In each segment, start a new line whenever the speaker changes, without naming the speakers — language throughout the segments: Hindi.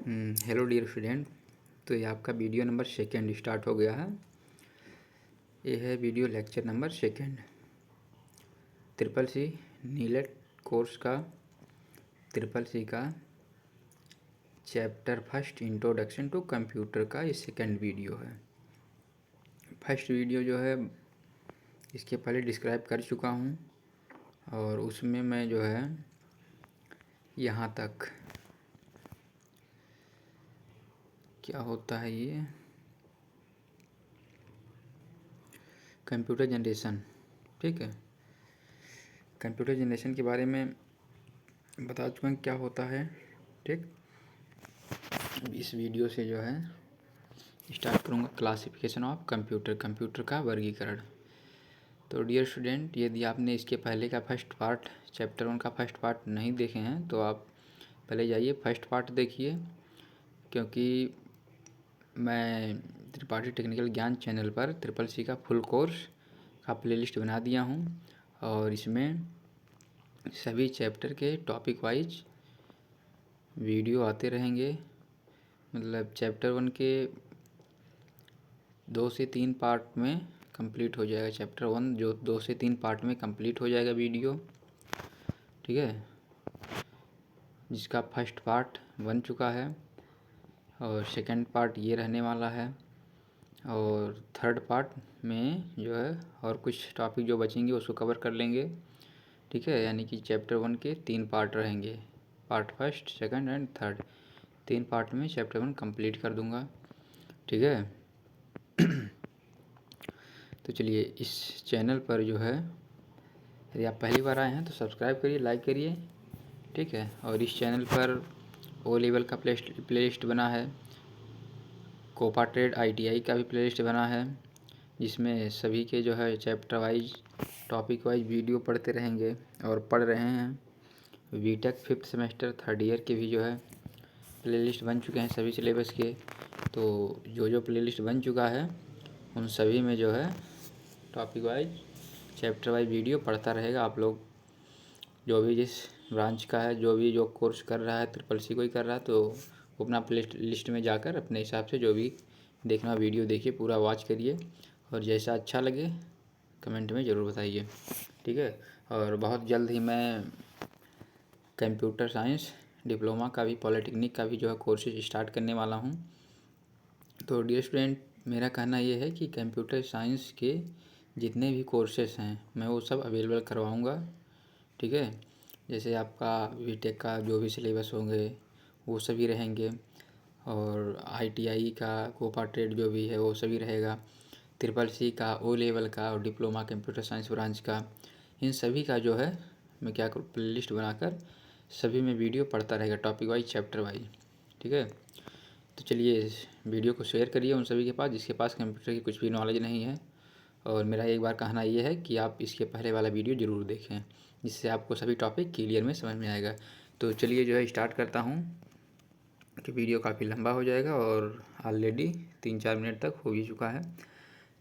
Hello dear student. तो ये आपका वीडियो नंबर सेकेंड स्टार्ट हो गया है। ये है video lecture number second triple C NIELIT course का ट्रिपल सी का chapter first introduction to computer का ये सेकेंड वीडियो है। फर्स्ट वीडियो जो है इसके पहले डिस्क्राइब कर चुका हूँ और उसमें मैं जो है यहाँ तक क्या होता है ये कंप्यूटर जनरेशन, ठीक है। कंप्यूटर जनरेशन के बारे में बता चुका हूँ क्या होता है, ठीक। इस वीडियो से जो है स्टार्ट करूँगा क्लासिफिकेशन ऑफ कंप्यूटर का वर्गीकरण। तो डियर स्टूडेंट, यदि आपने इसके पहले का फर्स्ट पार्ट चैप्टर 1 का फर्स्ट पार्ट नहीं देखे हैं तो आप पहले जाइए फर्स्ट पार्ट देखिए, क्योंकि मैं त्रिपाठी टेक्निकल ज्ञान चैनल पर ट्रिपल सी का फुल कोर्स का प्लेलिस्ट बना दिया हूँ और इसमें सभी चैप्टर के टॉपिक वाइज वीडियो आते रहेंगे। मतलब चैप्टर 1 के 2 से 3 पार्ट में कंप्लीट हो जाएगा। चैप्टर 1 जो 2 से 3 पार्ट में कंप्लीट हो जाएगा वीडियो, ठीक है, जिसका फर्स्ट पार्ट बन चुका है और सेकंड पार्ट ये रहने वाला है और थर्ड पार्ट में जो है और कुछ टॉपिक जो बचेंगे उसको कवर कर लेंगे, ठीक है। यानी कि चैप्टर 1 के 3 पार्ट रहेंगे, part first, second and third. 3 part में चैप्टर 1 कंप्लीट कर दूंगा, ठीक है। तो चलिए इस चैनल पर जो है यदि आप पहली बार आए हैं तो सब्सक्राइब करिए, लाइक करिए, ठीक है। और इस चैनल पर ओ लेवल का प्लेलिस्ट बना है, कोपा ट्रेड ITI का भी प्लेलिस्ट बना है, जिसमें सभी के जो है chapter wise topic wise video पढ़ते रहेंगे और पढ़ रहे हैं। BTech 5th semester 3rd year के भी जो है प्लेलिस्ट बन चुके हैं सभी सिलेबस के। तो जो प्लेलिस्ट बन चुका है उन सभी में जो है topic wise chapter wise video पढ़ता रहेगा। आप लोग जो भी जिस ब्रांच का है, जो कोर्स कर रहा है, ट्रिपल सी कोई कर रहा है, तो वो अपना प्ले लिस्ट में जाकर अपने हिसाब से जो भी देखना वीडियो देखिए, पूरा वॉच करिए और जैसा अच्छा लगे कमेंट में ज़रूर बताइए, ठीक है। और बहुत जल्द ही मैं कंप्यूटर साइंस डिप्लोमा का भी, पॉलिटेक्निक का भी जो है कोर्सेज स्टार्ट करने वाला हूँ। तो डियर स्टूडेंट, मेरा कहना ये है कि कंप्यूटर साइंस के जितने भी कोर्सेस हैं मैं वो सब अवेलेबल करवाऊँगा, ठीक है। जैसे आपका बीटेक का जो भी सिलेबस होंगे वो सभी रहेंगे और ITI का, कोपा ट्रेड जो भी है वो सभी रहेगा, ट्रिपल सी का, ओ लेवल का और डिप्लोमा कंप्यूटर साइंस ब्रांच का, इन सभी का जो है मैं क्या करूँ प्लेलिस्ट बनाकर सभी में वीडियो पढ़ता रहेगा टॉपिक वाइज, चैप्टर वाइज, ठीक है। तो चलिए इस वीडियो को शेयर करिए उन सभी के पास जिसके पास कंप्यूटर की कुछ भी नॉलेज नहीं है। और मेरा एक बार कहना ये है कि आप इसके पहले वाला वीडियो ज़रूर देखें, जिससे आपको सभी टॉपिक क्लियर में समझ में आएगा। तो चलिए जो है स्टार्ट करता हूँ कि वीडियो काफ़ी लंबा हो जाएगा और ऑलरेडी 3-4 मिनट तक हो ही चुका है।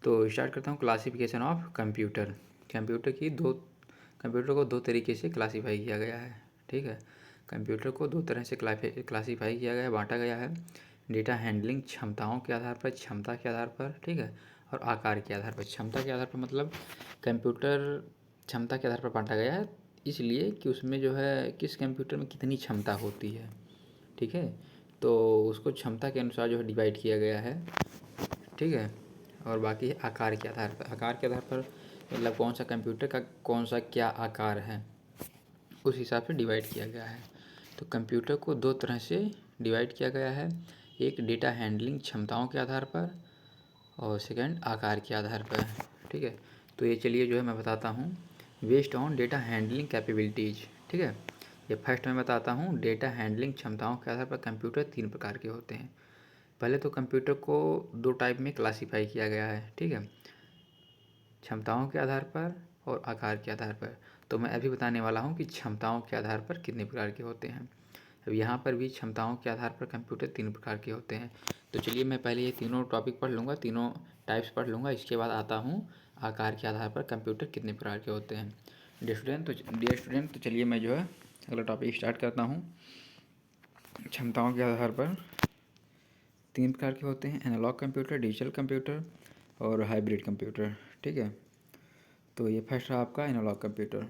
तो स्टार्ट करता हूँ क्लासिफिकेशन ऑफ कंप्यूटर को दो तरीके से क्लासीफाई किया गया है, ठीक है। कंप्यूटर को दो तरह से क्लासीफाई किया गया है, बांटा गया है। डेटा हैंडलिंग क्षमताओं के आधार पर, क्षमता के आधार पर, ठीक है, और आकार के आधार पर। क्षमता के आधार पर मतलब कंप्यूटर क्षमता के आधार पर बांटा गया है, इसलिए कि उसमें जो है किस कंप्यूटर में कितनी क्षमता होती है, ठीक है। तो उसको क्षमता के अनुसार जो है डिवाइड किया गया है, ठीक है। और बाकी है आकार के आधार पर। आकार के आधार पर मतलब कौन सा कंप्यूटर का कौन सा क्या आकार है, उस हिसाब से डिवाइड किया गया है। तो कंप्यूटर को दो तरह से डिवाइड किया गया है, एक डेटा हैंडलिंग क्षमताओं के आधार पर और सेकंड आकार के आधार पर, ठीक है। तो ये चलिए जो है मैं बताता हूँ based on data handling capabilities, ठीक है। ये फर्स्ट मैं बताता हूँ डेटा हैंडलिंग क्षमताओं के आधार पर कंप्यूटर 3 प्रकार के होते हैं। पहले तो कंप्यूटर को 2 टाइप में क्लासीफाई किया गया है, ठीक है, क्षमताओं के आधार पर और आकार के आधार पर। तो मैं अभी बताने वाला हूँ कि क्षमताओं के आधार पर कितने प्रकार के होते हैं। अब यहाँ पर भी क्षमताओं के आधार पर कंप्यूटर 3 प्रकार के होते हैं। तो चलिए मैं पहले ये तीनों टॉपिक पढ़ लूँगा, तीनों टाइप्स पढ़ लूँगा, इसके बाद आता हूँ आकार के आधार पर कंप्यूटर कितने प्रकार के होते हैं। डियर स्टूडेंट, तो चलिए मैं जो है अगला टॉपिक स्टार्ट करता हूँ। क्षमताओं के आधार पर 3 प्रकार के होते हैं, एनालॉग कंप्यूटर, डिजिटल कंप्यूटर और हाइब्रिड कंप्यूटर। ठीक है, तो ये फर्स्ट रहा आपका एनालॉग कंप्यूटर।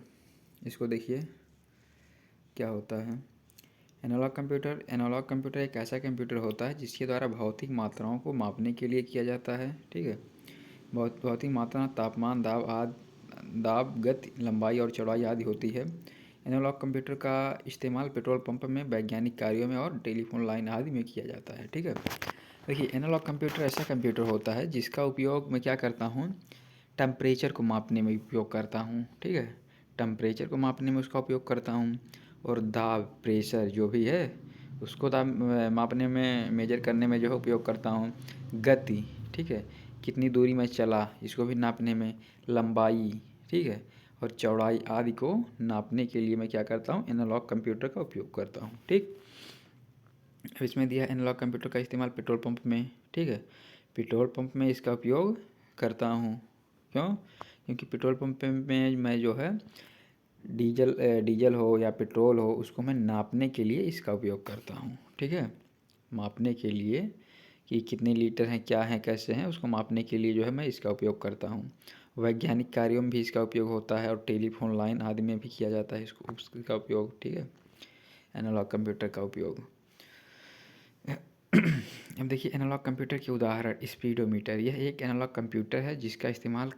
इसको देखिए क्या होता है। एनालॉग कंप्यूटर एक ऐसा कंप्यूटर होता है जिसके द्वारा भौतिक मात्राओं को मापने के लिए किया जाता है। ठीक है, भौतिक मात्रा तापमान, दाब, गति, लंबाई और चौड़ाई आदि होती है। एनालॉग कंप्यूटर का इस्तेमाल पेट्रोल पंप में, वैज्ञानिक कार्यों में और टेलीफोन लाइन आदि में किया जाता है। ठीक है, देखिए एनालॉग कंप्यूटर ऐसा कंप्यूटर होता है जिसका उपयोग मैं क्या करता हूँ, टेम्परेचर को मापने में उपयोग करता हूँ। ठीक है, टेम्परेचर को मापने में उसका उपयोग करता हूँ, और दाब, प्रेशर जो भी है उसको मापने में, मेजर करने में जो है उपयोग करता हूँ। गति, ठीक है, कितनी दूरी में चला इसको भी नापने में। लंबाई, ठीक है, और चौड़ाई आदि को नापने के लिए मैं क्या करता हूँ, एनालॉग कंप्यूटर का उपयोग करता हूँ। ठीक, अब इसमें दिया एनालॉग कंप्यूटर का इस्तेमाल पेट्रोल पंप में। ठीक है, पेट्रोल पंप में इसका उपयोग करता हूँ। क्यों? क्योंकि पेट्रोल पंप में मैं जो है डीजल हो या पेट्रोल हो उसको मैं नापने के लिए इसका उपयोग करता हूँ। ठीक है, मापने के लिए कि कितने लीटर हैं, क्या हैं, कैसे हैं, उसको मापने के लिए जो है मैं इसका उपयोग करता हूँ। वैज्ञानिक कार्यों में भी इसका उपयोग होता है और टेलीफोन लाइन आदि में भी किया जाता है इसका उपयोग। ठीक है, एनालॉग कंप्यूटर का उपयोग। अब देखिए एनालॉग कंप्यूटर के उदाहरण। स्पीडोमीटर, यह एक एनालॉग कंप्यूटर है जिसका इस्तेमाल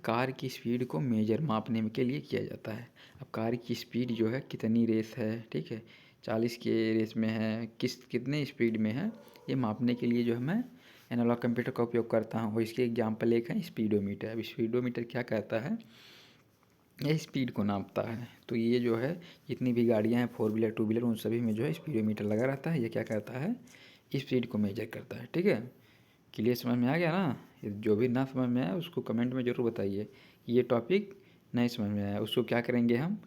कार की स्पीड को मेजर मापने के लिए किया जाता है। अब कार की स्पीड जो है कितनी रेस है, ठीक है, 40 के रेस में है, कितने स्पीड में है, ये मापने के लिए जो है मैं एनालॉग कंप्यूटर का उपयोग करता हूँ। और इसके एग्जाम्पल एक है स्पीडोमीटर। अब स्पीडोमीटर क्या करता है, यह स्पीड को नापता है। तो ये जो है जितनी भी गाड़ियाँ हैं, 4 व्हीलर 2 व्हीलर, उन सभी में जो है स्पीडोमीटर लगा रहता है। ये क्या करता है, स्पीड को मेजर करता है। ठीक है, क्लियर समझ में आ गया ना? जो भी ना समझ में आया उसको कमेंट में ज़रूर बताइए कि ये टॉपिक नहीं समझ में आया। उसको क्या करेंगे हम,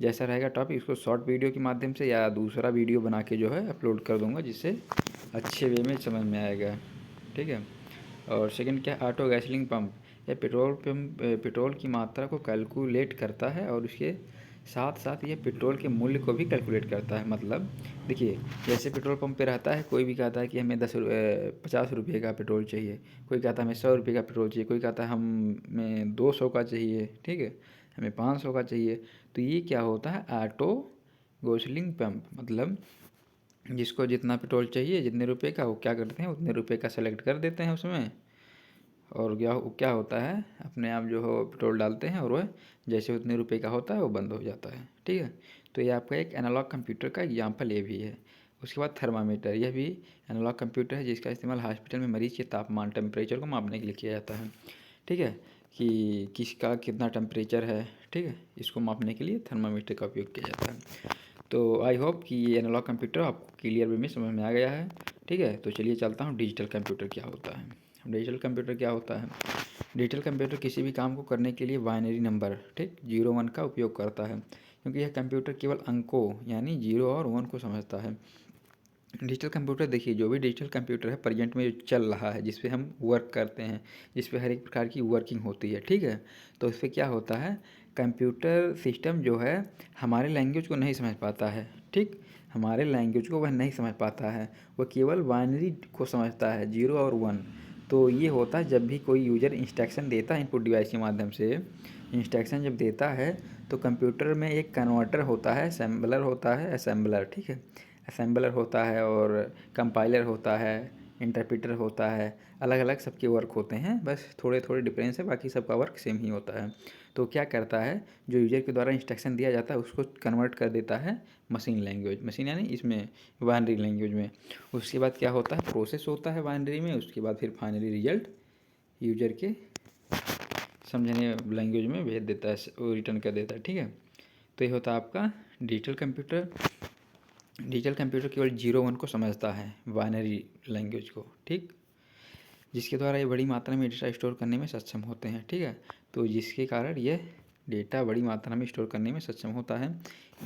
जैसा रहेगा टॉपिक उसको शॉर्ट वीडियो के माध्यम से या दूसरा वीडियो बना के जो है अपलोड कर दूंगा, जिससे अच्छे वे में समझ में आएगा। ठीक है, और सेकंड क्या, ऑटो गैसलिंग पंप। यह पेट्रोल की मात्रा को कैलकुलेट करता है और उसके साथ साथ ये पेट्रोल के मूल्य को भी कैलकुलेट करता है। मतलब देखिए, जैसे पेट्रोल पंप पे रहता है, कोई भी कहता है कि हमें 50 रुपये का पेट्रोल चाहिए, कोई कहता है हमें 100 रुपये का पेट्रोल चाहिए, कोई कहता है हमें 200 का चाहिए, ठीक है, हमें 500 का चाहिए। तो ये क्या होता है, ऑटो गैसलिंग पंप। मतलब जिसको जितना पेट्रोल चाहिए, जितने रुपए का, वो क्या करते हैं, उतने रुपए का सेलेक्ट कर देते हैं उसमें, और क्या होता है, अपने आप जो हो पेट्रोल डालते हैं और वह जैसे उतने रुपए का होता है वो बंद हो जाता है। ठीक है, तो ये आपका एक एनालॉग कंप्यूटर का एग्जाम्पल ये भी है। उसके बाद थर्मामीटर, यह भी एनालॉग कंप्यूटर है जिसका इस्तेमाल हॉस्पिटल में मरीज के तापमान, टेम्परेचर को मापने के लिए किया जाता है। ठीक है, कि किसका कितना टेम्परेचर है, ठीक है, इसको मापने के लिए थर्मामीटर का उपयोग किया जाता है। तो आई होप कि ये एनालॉग कंप्यूटर आपको क्लियर वे में समझ में आ गया है। ठीक है, तो चलिए चलता हूँ डिजिटल कंप्यूटर क्या होता है। डिजिटल कंप्यूटर क्या होता है, डिजिटल कंप्यूटर किसी भी काम को करने के लिए बाइनरी नंबर, ठीक, 0 1 का उपयोग करता है, क्योंकि यह कंप्यूटर केवल अंकों यानी 0 और 1 को समझता है। डिजिटल कंप्यूटर देखिए, जो भी डिजिटल कंप्यूटर है प्रेजेंट में जो चल रहा है, जिस पे हम वर्क करते हैं, जिस पे हर एक प्रकार की वर्किंग होती है, ठीक है, तो इस पर क्या होता है, कंप्यूटर सिस्टम जो है हमारे लैंग्वेज को नहीं समझ पाता है। ठीक, हमारे लैंग्वेज को वह नहीं समझ पाता है, वह केवल बाइनरी को समझता है, 0 और 1। तो ये होता है जब भी कोई यूजर इंस्ट्रक्शन देता है इनपुट डिवाइस के माध्यम से, इंस्ट्रक्शन जब देता है तो कंप्यूटर में एक कन्वर्टर होता है, असेंबलर, ठीक है, असेंबलर होता है और कंपाइलर होता है, इंटरप्रेटर होता है, अलग अलग सबके वर्क होते हैं, बस थोड़े थोड़े डिफरेंस है, बाकी सबका वर्क सेम ही होता है। तो क्या करता है, जो यूजर के द्वारा इंस्ट्रक्शन दिया जाता है उसको कन्वर्ट कर देता है मशीन लैंग्वेज, मशीन यानी इसमें बाइनरी लैंग्वेज में। उसके बाद क्या होता है, प्रोसेस होता है बाइनरी में, उसके बाद फिर फाइनली रिजल्ट यूजर के समझने लैंग्वेज में भेज देता है, वो रिटर्न कर देता है। ठीक है, तो ये होता है आपका डिजिटल कंप्यूटर। डिजिटल कंप्यूटर केवल 0 1 को समझता है, बाइनरी लैंग्वेज को, ठीक, जिसके द्वारा ये बड़ी मात्रा में डेटा स्टोर करने में सक्षम होते हैं। ठीक है, तो जिसके कारण ये डेटा बड़ी मात्रा में स्टोर करने में सक्षम होता है।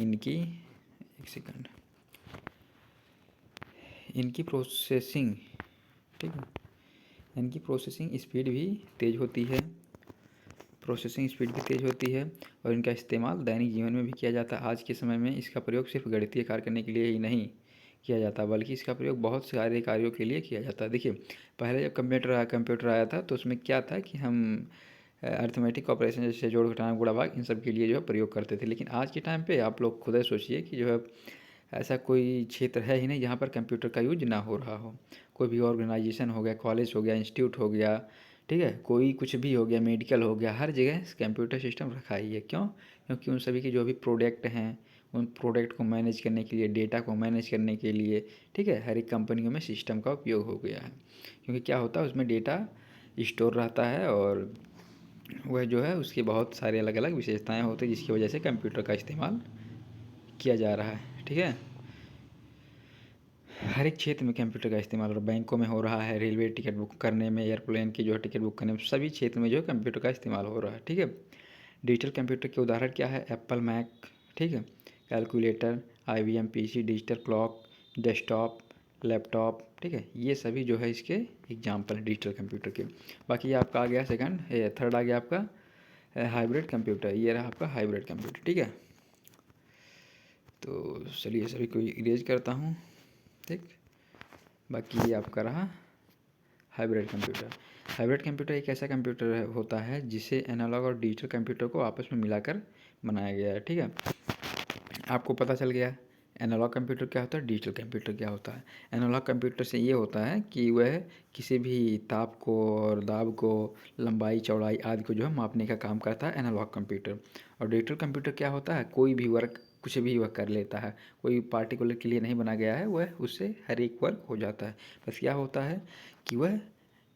इनकी एक सेकंड, इनकी प्रोसेसिंग, ठीक है, इनकी प्रोसेसिंग स्पीड भी तेज़ होती है। प्रोसेसिंग स्पीड भी तेज़ होती है और इनका इस्तेमाल दैनिक जीवन में भी किया जाता है। आज के समय में इसका प्रयोग सिर्फ गणितीय कार्य करने के लिए ही नहीं किया जाता, बल्कि इसका प्रयोग बहुत सारे कार्यों के लिए किया जाता है। देखिए, पहले जब कंप्यूटर आया था तो उसमें क्या था कि हम अरिथमेटिक ऑपरेशन जैसे जोड़ घटाना गुणा भाग इन सब के लिए जो है प्रयोग करते थे। लेकिन आज के टाइम पे आप लोग खुद ही सोचिए कि जो है ऐसा कोई क्षेत्र है ही नहीं जहाँ पर कंप्यूटर का यूज ना हो रहा हो। कोई भी ऑर्गेनाइजेशन हो गया, कॉलेज हो गया, इंस्टीट्यूट हो गया, ठीक है, कोई कुछ भी हो गया, मेडिकल हो गया, हर जगह कंप्यूटर सिस्टम रखा ही है। क्यों? क्योंकि उन सभी के जो भी प्रोडक्ट हैं, उन प्रोडक्ट को मैनेज करने के लिए, डेटा को मैनेज करने के लिए, ठीक है, हर एक कंपनियों में सिस्टम का उपयोग हो गया है। क्योंकि क्या होता है, उसमें डेटा स्टोर रहता है और वह जो है उसकी बहुत सारे अलग अलग विशेषताएं होती हैं, जिसकी वजह से कंप्यूटर का इस्तेमाल किया जा रहा है। ठीक है, हर एक क्षेत्र में कंप्यूटर का इस्तेमाल हो रहा है। बैंकों में हो रहा है, रेलवे टिकट बुक करने में, एयरप्लेन की जो है टिकट बुक करने में, सभी क्षेत्र में जो है कंप्यूटर का इस्तेमाल हो रहा है। ठीक है, डिजिटल कंप्यूटर के उदाहरण क्या है? एप्पल मैक, ठीक है, calculator, IBM PC, digital clock, desktop, laptop, ठीक है, ये सभी जो है इसके एग्जाम्पल हैं डिजिटल कंप्यूटर के। बाकी ये आपका आ गया थर्ड आ गया आपका हाइब्रिड कंप्यूटर। ये रहा आपका हाइब्रिड कंप्यूटर। ठीक है, तो चलिए सभी को इरेज करता हूँ। ठीक, बाकी ये आपका रहा हाइब्रिड कंप्यूटर। हाइब्रिड कंप्यूटर एक ऐसा कंप्यूटर होता है जिसे एनालॉग और डिजिटल कंप्यूटर को आपस में मिलाकर बनाया गया है। ठीक है, आपको पता चल गया एनालॉग कंप्यूटर क्या होता है, डिजिटल कंप्यूटर क्या होता है। एनालॉग कंप्यूटर से ये होता है कि वह किसी भी ताप को और दाब को, लंबाई चौड़ाई आदि को जो है मापने का काम करता है एनालॉग कंप्यूटर। और डिजिटल कंप्यूटर क्या होता है, कोई भी वर्क कुछ भी वह कर लेता है, कोई पार्टिकुलर के लिए नहीं बना गया है, वह उससे हर एक वर्क हो जाता है। बस क्या होता है कि वह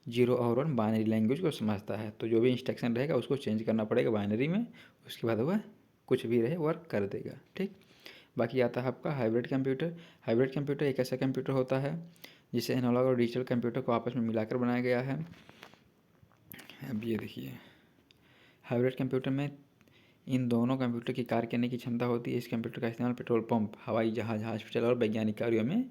जीरो और वन बाइनरी लैंग्वेज को समझता है, तो जो भी इंस्ट्रक्शन रहेगा उसको चेंज करना पड़ेगा बाइनरी में, उसके बाद वह कुछ भी रहे वर्क कर देगा। ठीक, बाकी आता है आपका हाइब्रिड कंप्यूटर। हाइब्रिड कंप्यूटर एक ऐसा कंप्यूटर होता है जिसे एनालॉग और डिजिटल कंप्यूटर को आपस में मिलाकर बनाया गया है। अब ये देखिए, हाइब्रिड कंप्यूटर में इन दोनों कंप्यूटर की कार्य करने की क्षमता होती है। इस कंप्यूटर का इस्तेमाल पेट्रोल पंप, हवाई जहाज़, हॉस्पिटल और वैज्ञानिक कार्यों में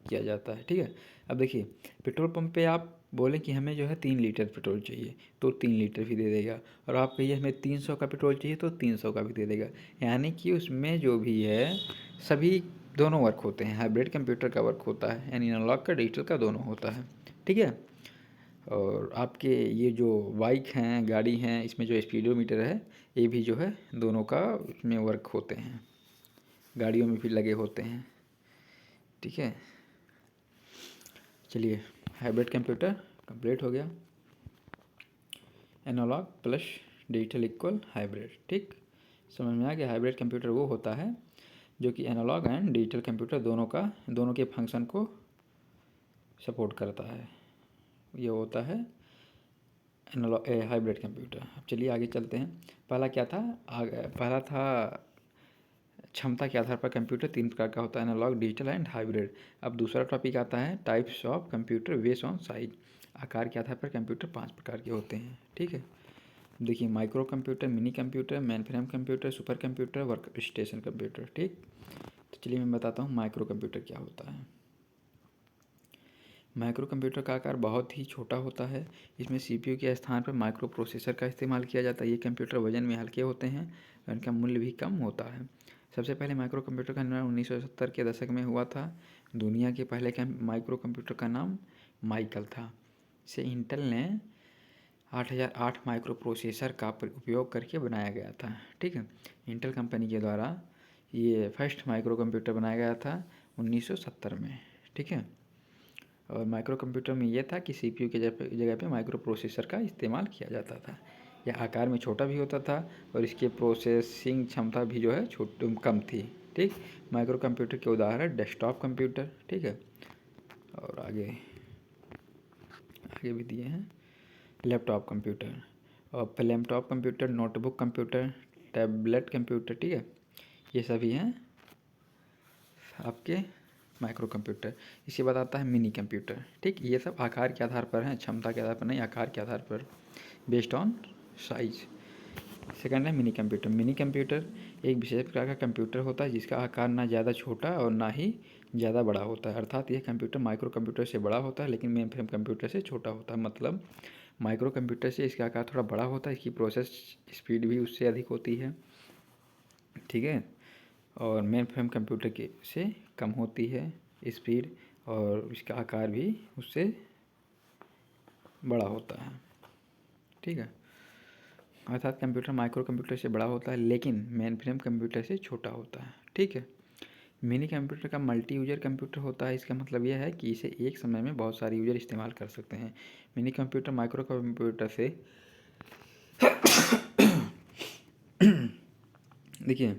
किया जाता है। ठीक है, अब देखिए पेट्रोल पंप पे आप बोलें कि हमें जो है 3 लीटर पेट्रोल चाहिए तो 3 लीटर भी दे देगा, और आप कहिए हमें 300 का पेट्रोल चाहिए तो 300 का भी दे देगा। यानी कि उसमें जो भी है सभी दोनों वर्क होते हैं। हाइब्रिड कंप्यूटर का वर्क होता है, यानी एनालॉग का डिजिटल का दोनों होता है। ठीक है, और आपके ये जो बाइक हैं, गाड़ी हैं, इसमें जो स्पीडोमीटर है ये भी जो है दोनों का उसमें वर्क होते हैं, गाड़ियों में भी लगे होते हैं। ठीक है, चलिए हाइब्रिड कंप्यूटर कंप्लीट हो गया। Analogue plus digital equal hybrid. ठीक, समझ में आ गया। हाइब्रिड कंप्यूटर वो होता है जो कि एनालॉग एंड डिजिटल कंप्यूटर दोनों के फंक्शन को सपोर्ट करता है। ये होता है एनालॉग हाइब्रिड कंप्यूटर। अब चलिए आगे चलते हैं। पहला क्या था? पहला था क्षमता के आधार पर कंप्यूटर 3 प्रकार का होता है, एनालॉग, डिजिटल एंड हाइब्रिड। अब दूसरा टॉपिक आता है types of computer based on size. आकार के आधार पर कंप्यूटर 5 प्रकार के होते हैं। ठीक है, देखिए micro computer, mini computer, main frame computer, super computer, work station computer. ठीक, तो चलिए मैं बताता हूँ माइक्रो कंप्यूटर क्या होता है। माइक्रो कंप्यूटर का आकार बहुत ही छोटा होता है। इसमें CPU के स्थान पर माइक्रो प्रोसेसर का इस्तेमाल किया जाता है। ये कंप्यूटर वजन में हल्के होते हैं और इनका मूल्य भी कम होता है। सबसे पहले माइक्रो कंप्यूटर का निर्माण 1970 के दशक में हुआ था। दुनिया के पहले माइक्रो कंप्यूटर का नाम माइकल था। इसे इंटेल ने 8008 माइक्रो प्रोसेसर का उपयोग करके बनाया गया था। ठीक है, इंटेल कंपनी के द्वारा ये फर्स्ट माइक्रो कंप्यूटर बनाया गया था 1970 में। ठीक है, और माइक्रो कंप्यूटर में यह था कि CPU के जगह पे माइक्रो प्रोसेसर का इस्तेमाल किया जाता था। यह आकार में छोटा भी होता था और इसके प्रोसेसिंग क्षमता भी जो है कम थी। ठीक, माइक्रो कंप्यूटर के उदाहरण डेस्कटॉप कंप्यूटर, ठीक है, और आगे भी दिए हैं लैपटॉप कंप्यूटर, और laptop computer, notebook computer, tablet computer. ठीक है, ये सभी हैं आपके माइक्रो कंप्यूटर। इसके बाद आता है मिनी कंप्यूटर। ठीक, ये सब आकार के आधार पर हैं, क्षमता के आधार पर नहीं, आकार के आधार पर, बेस्ड ऑन साइज। सेकंड है मिनी कंप्यूटर। मिनी कंप्यूटर एक विशेष प्रकार का कंप्यूटर होता है जिसका आकार ना ज़्यादा छोटा और ना ही ज़्यादा बड़ा होता है। अर्थात यह कंप्यूटर माइक्रो कंप्यूटर से बड़ा होता है लेकिन मेन फ्रेम कंप्यूटर से छोटा होता है। मतलब माइक्रो कंप्यूटर से इसका आकार थोड़ा बड़ा होता है, इसकी प्रोसेस स्पीड भी उससे अधिक होती है, ठीक है। और मेन फ्रेम कंप्यूटर के से कम होती है स्पीड, और इसका आकार भी उससे बड़ा होता है, ठीक है। अर्थात कंप्यूटर माइक्रो कंप्यूटर से बड़ा होता है लेकिन मेन फ्रेम कंप्यूटर से छोटा होता है, ठीक है। मिनी कंप्यूटर का मल्टी यूजर कंप्यूटर होता है। इसका मतलब यह है कि इसे एक समय में बहुत सारे यूजर इस्तेमाल कर सकते हैं। मिनी कंप्यूटर माइक्रो कंप्यूटर से देखिए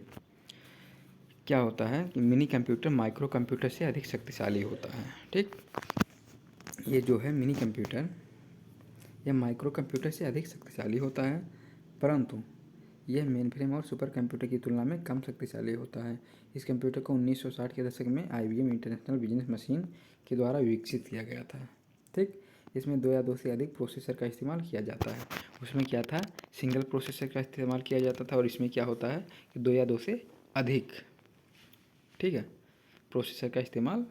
क्या होता है कि मिनी कंप्यूटर माइक्रो कंप्यूटर से अधिक शक्तिशाली होता है, ठीक। ये जो है मिनी कंप्यूटर, यह माइक्रो कंप्यूटर से अधिक शक्तिशाली होता है, परंतु यह मेनफ्रेम और सुपर कंप्यूटर की तुलना में कम शक्तिशाली होता है। इस कंप्यूटर को 1960 के दशक में IBM इंटरनेशनल बिजनेस मशीन के द्वारा विकसित किया गया था, ठीक। इसमें 2 या 2 से अधिक प्रोसेसर का इस्तेमाल किया जाता है। उसमें क्या था, सिंगल प्रोसेसर का इस्तेमाल किया जाता था, और इसमें क्या होता है कि 2 या 2 से अधिक, ठीक है, प्रोसेसर का इस्तेमाल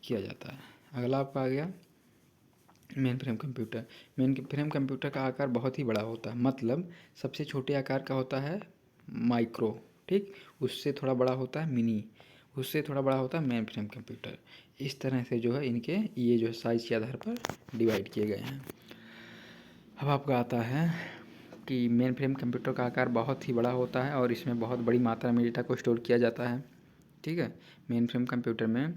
किया जाता है। अगला आपका आ गया main frame computer. Main frame computer का आकार बहुत ही बड़ा होता है, मतलब सबसे छोटे आकार का होता है माइक्रो, ठीक, उससे थोड़ा बड़ा होता है मिनी, उससे थोड़ा बड़ा होता है मेन फ्रेम कंप्यूटर। इस तरह से जो है इनके ये जो है साइज के आधार पर डिवाइड किए गए हैं। अब आपका आता है कि मेन फ्रेम कंप्यूटर का आकार बहुत ही बड़ा होता है और इसमें बहुत बड़ी मात्रा में डेटा को स्टोर किया जाता है, ठीक है। मेन फ्रेम कंप्यूटर में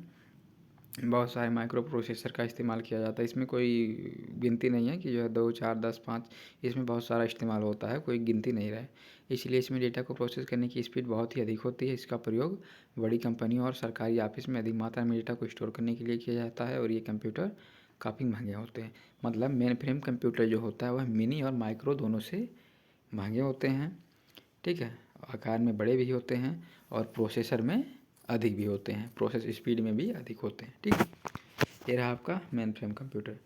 बहुत सारे माइक्रो प्रोसेसर का इस्तेमाल किया जाता है। इसमें कोई गिनती नहीं है कि जो है 2, 4, 10, 5, इसमें बहुत सारा इस्तेमाल होता है, कोई गिनती नहीं रहे। इसलिए इसमें डेटा को प्रोसेस करने की स्पीड बहुत ही अधिक होती है। इसका प्रयोग बड़ी कंपनियों और सरकारी ऑफिस में अधिक मात्रा में डेटा को स्टोर करने के लिए किया जाता है, और ये कंप्यूटर काफ़ी महंगे होते हैं। मतलब मेन फ्रेम कंप्यूटर जो होता है वह मिनी और माइक्रो दोनों से महंगे होते हैं, ठीक है। आकार में बड़े भी होते हैं और प्रोसेसर में अधिक भी होते हैं, प्रोसेस स्पीड में भी अधिक होते हैं, ठीक है। ये रहा आपका मेन फ्रेम कंप्यूटर।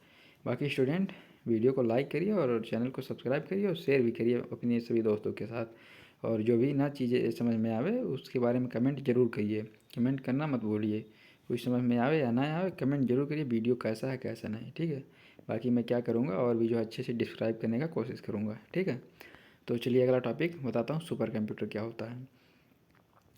बाकी स्टूडेंट वीडियो को लाइक करिए और चैनल को सब्सक्राइब करिए और शेयर भी करिए अपने सभी दोस्तों के साथ। और जो भी ना चीज़ें समझ में आवे उसके बारे में कमेंट जरूर करिए, कमेंट करना मत भूलिए। कुछ समझ में आवे या ना आवे कमेंट जरूर करिए, वीडियो कैसा है कैसा नहीं, ठीक है। बाकी मैं क्या करूँगा और भी जो अच्छे से डिस्क्राइब करने का कोशिश करूँगा, ठीक है। तो चलिए अगला टॉपिक बताता हूँ, सुपर कंप्यूटर क्या होता है।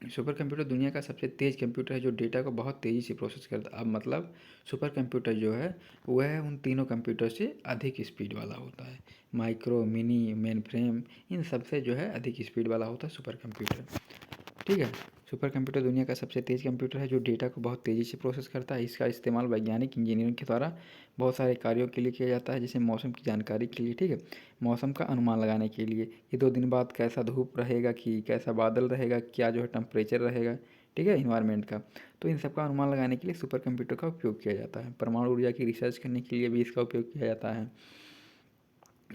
सुपर कंप्यूटर दुनिया का सबसे तेज़ कंप्यूटर है जो डेटा को बहुत तेज़ी से प्रोसेस करता है। अब मतलब सुपर कंप्यूटर जो है वह उन तीनों कंप्यूटर से अधिक स्पीड वाला होता है। माइक्रो, मिनी, मेन फ्रेम, इन सबसे जो है अधिक स्पीड वाला होता है सुपर कंप्यूटर, ठीक है। सुपर कंप्यूटर दुनिया का सबसे तेज़ कंप्यूटर है जो डेटा को बहुत तेज़ी से प्रोसेस करता है। इसका इस्तेमाल वैज्ञानिक इंजीनियरिंग के द्वारा बहुत सारे कार्यों के लिए किया जाता है, जैसे मौसम की जानकारी के लिए, ठीक है, मौसम का अनुमान लगाने के लिए कि 2 दिन बाद कैसा धूप रहेगा, कि कैसा बादल रहेगा, क्या जो है टेम्परेचर रहेगा, ठीक है, इन्वायरमेंट का। तो इन सब का अनुमान लगाने के लिए सुपर कंप्यूटर का उपयोग किया जाता है। परमाणु ऊर्जा की रिसर्च करने के लिए भी इसका उपयोग किया जाता है।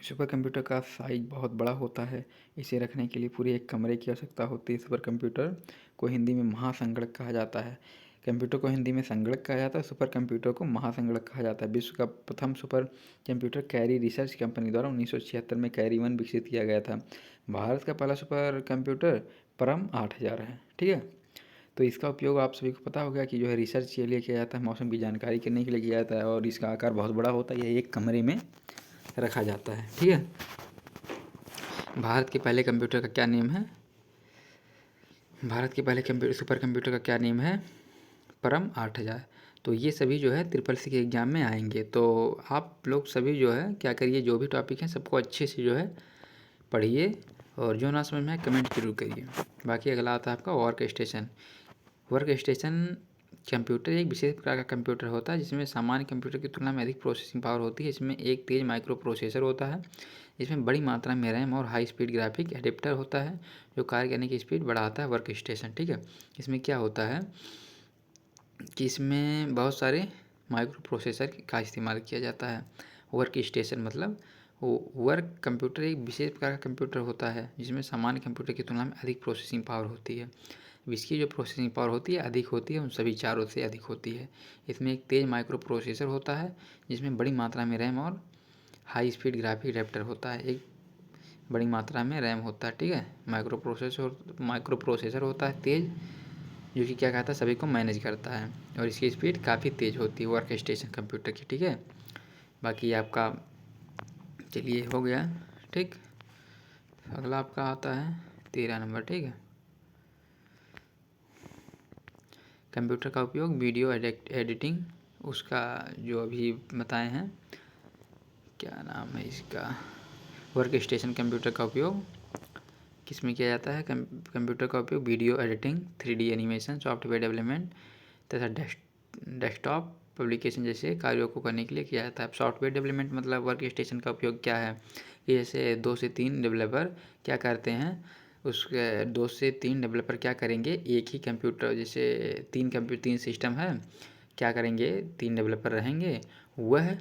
सुपर कंप्यूटर का साइज बहुत बड़ा होता है, इसे रखने के लिए पूरे एक कमरे की आवश्यकता होती है। सुपर कंप्यूटर को हिंदी में महासंगणक कहा जाता है। कंप्यूटर को हिंदी में संगणक कहा जाता है, सुपर कंप्यूटर को महासंगणक कहा जाता है। विश्व का प्रथम super computer carry research company द्वारा 1976 में कैरी 1 विकसित किया गया था। भारत का पहला सुपर कंप्यूटर परम 8000 है, ठीक है। तो इसका उपयोग आप सभी को पता होगा कि जो है रिसर्च के लिए किया जाता है, मौसम की जानकारी करने के लिए किया जाता है, और इसका आकार बहुत बड़ा होता है, यह एक कमरे में रखा जाता है, ठीक है। भारत के पहले कंप्यूटर का क्या नेम है, भारत के पहले कंप्यूटर सुपर कंप्यूटर का क्या नेम है, परम 8000। तो ये सभी जो है ट्रिपल सी के एग्ज़ाम में आएंगे। तो आप लोग सभी जो है क्या करिए, जो भी टॉपिक हैं सबको अच्छे से जो है पढ़िए, और जो ना समझ में आए कमेंट जरूर करिए। बाकी अगला आता है आपका work station. Work station computer एक विशेष प्रकार का कंप्यूटर होता है जिसमें सामान्य कंप्यूटर की तुलना में अधिक प्रोसेसिंग पावर होती है। इसमें एक तेज़ माइक्रो प्रोसेसर होता है, इसमें बड़ी मात्रा में रैम और हाई स्पीड ग्राफिक एडेप्टर होता है जो कार्य करने की स्पीड बढ़ाता है वर्क स्टेशन, ठीक है। इसमें क्या होता है कि इसमें बहुत सारे माइक्रो प्रोसेसर का इस्तेमाल किया जाता है। वर्क स्टेशन मतलब वर्क कंप्यूटर एक विशेष प्रकार का कंप्यूटर होता है जिसमें सामान्य कंप्यूटर की तुलना में अधिक प्रोसेसिंग पावर होती है। इसकी जो प्रोसेसिंग पावर होती है अधिक होती है, उन सभी चारों से अधिक होती है। इसमें एक तेज़ माइक्रो प्रोसेसर होता है जिसमें बड़ी मात्रा में रैम और हाई स्पीड ग्राफिक एडेप्टर होता है। एक बड़ी मात्रा में रैम होता है, ठीक है। माइक्रो प्रोसेसर होता है तेज़, जो कि क्या कहता है सभी को मैनेज करता है, और इसकी स्पीड काफ़ी तेज़ होती है वर्क स्टेशन कंप्यूटर की, ठीक है। बाकी आपका चलिए हो गया। ठीक, अगला आपका आता है 13 नंबर। ठीक है, कंप्यूटर का उपयोग वीडियो एडिटिंग, उसका जो अभी बताए हैं, क्या नाम है इसका, वर्क स्टेशन कंप्यूटर का उपयोग किस में किया जाता है। कंप्यूटर का उपयोग video editing, 3D animation, software development तथा डेस्कटॉप पब्लिकेशन जैसे कार्यों को करने के लिए किया जाता है। सॉफ्टवेयर डेवलपमेंट मतलब वर्क स्टेशन का उपयोग क्या है कि जैसे 2 से 3 डेवलपर क्या करते हैं, उसके 2 से 3 डेवलपर क्या करेंगे, एक ही कंप्यूटर, जैसे 3 सिस्टम है, क्या करेंगे, 3 डेवलपर रहेंगे, वह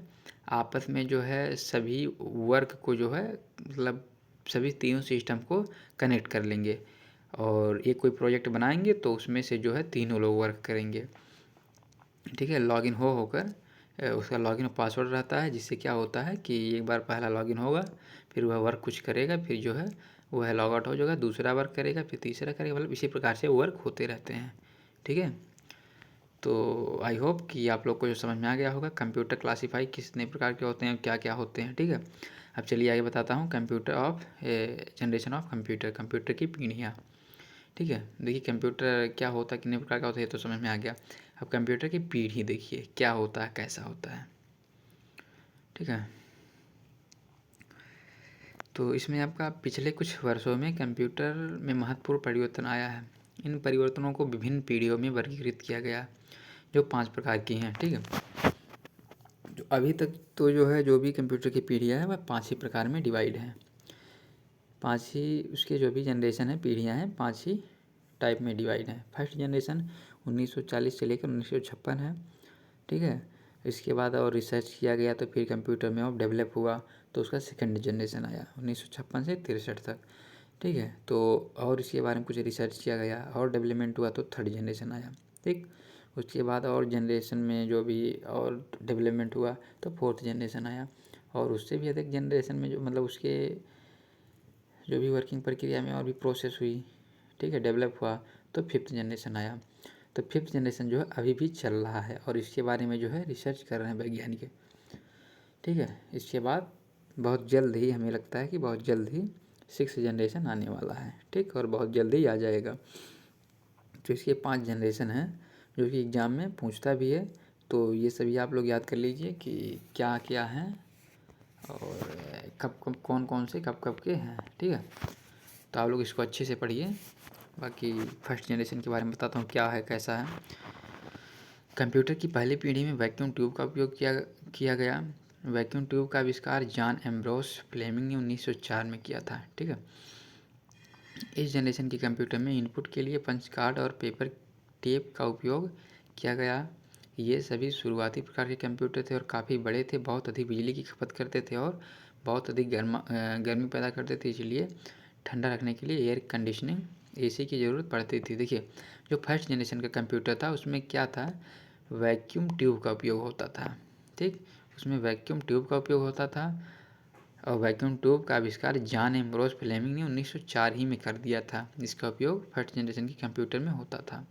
आपस में जो है सभी वर्क को जो है मतलब सभी तीनों सिस्टम को कनेक्ट कर लेंगे और एक कोई प्रोजेक्ट बनाएंगे तो उसमें से जो है तीनों लोग वर्क करेंगे। ठीक है, लॉगिन होकर उसका लॉगिन और पासवर्ड रहता है, जिससे क्या होता है कि एक बार पहला लॉगिन होगा, फिर वह वर्क कुछ करेगा, फिर जो है वह लॉग आउट हो जाएगा, दूसरा वर्क करेगा, फिर तीसरा करेगा, मतलब इसी प्रकार से वर्क होते रहते हैं। ठीक है, तो आई होप कि आप लोग को जो समझ में आ गया होगा कंप्यूटर क्लासीफाई कितने प्रकार के होते हैं, क्या क्या होते हैं। ठीक है, अब चलिए आगे बताता हूँ computer of generation of computer, computer की पीढ़ियाँ। ठीक है, देखिए कंप्यूटर क्या होता है, कितने प्रकार का होता है, ये तो समझ में आ गया। अब कंप्यूटर की पीढ़ी देखिए क्या होता है, कैसा होता है। ठीक है, तो इसमें आपका पिछले कुछ वर्षों में कंप्यूटर में महत्वपूर्ण परिवर्तन आया है। इन परिवर्तनों को विभिन्न पीढ़ियों में वर्गीकृत किया गया, जो 5 प्रकार की हैं। ठीक है, जो अभी तक तो जो है जो भी कंप्यूटर की पीढ़ियाँ हैं वह 5 ही प्रकार में डिवाइड हैं। 5 ही उसके जो भी जनरेशन है, पीढ़ियाँ हैं, 5 ही टाइप में डिवाइड हैं। फर्स्ट जनरेशन 1940 से लेकर 1956 है। ठीक है, इसके बाद और रिसर्च किया गया तो फिर कंप्यूटर में और डेवलप हुआ तो उसका सेकंड जनरेशन आया 1956 से 63 तक। ठीक है, तो और इसके बारे में कुछ रिसर्च किया गया और डेवलपमेंट हुआ तो थर्ड जनरेशन आया। ठीक, उसके बाद और जनरेशन में जो भी और डेवलपमेंट हुआ तो फोर्थ जनरेशन आया, और उससे भी अधिक जनरेशन में जो मतलब उसके जो भी वर्किंग प्रक्रिया में और भी प्रोसेस हुई, ठीक है, डेवलप हुआ तो फिफ्थ जनरेशन आया। तो फिफ्थ जनरेशन जो है अभी भी चल रहा है और इसके बारे में जो है रिसर्च कर रहे हैं वैज्ञानिक। ठीक है, इसके बाद बहुत जल्द ही हमें लगता है कि बहुत जल्द ही सिक्स जनरेशन आने वाला है। ठीक, और बहुत जल्द ही आ जाएगा। तो इसके 5 जनरेशन हैं जो कि एग्ज़ाम में पूछता भी है, तो ये सभी आप लोग याद कर लीजिए कि क्या क्या हैं और कब कब कौन कौन से कब कब के हैं। ठीक है, तो आप लोग इसको अच्छे से पढ़िए। बाकी फर्स्ट जनरेशन के बारे में बताता हूँ क्या है, कैसा है। कंप्यूटर की पहली पीढ़ी में वैक्यूम ट्यूब का उपयोग किया गया। वैक्यूम ट्यूब का आविष्कार जॉन एम्ब्रोस फ्लेमिंग ने 1904 में किया था। ठीक है, इस जनरेशन के कंप्यूटर में इनपुट के लिए पंच कार्ड और पेपर टेप का उपयोग किया गया। ये सभी शुरुआती प्रकार के कंप्यूटर थे और काफ़ी बड़े थे, बहुत अधिक बिजली की खपत करते थे और बहुत अधिक गर्मी पैदा करते थे, इसलिए ठंडा रखने के लिए एयर कंडीशनिंग एसी की ज़रूरत पड़ती थी। देखिए, जो फर्स्ट जनरेशन का कंप्यूटर था उसमें क्या था, वैक्यूम ट्यूब का उपयोग होता था। ठीक, उसमें वैक्यूम ट्यूब का उपयोग होता था और वैक्यूम ट्यूब का आविष्कार जॉन एम्ब्रोस फ्लेमिंग ने 1904 ही में कर दिया था। इसका उपयोग फर्स्ट जनरेशन के कंप्यूटर में होता था।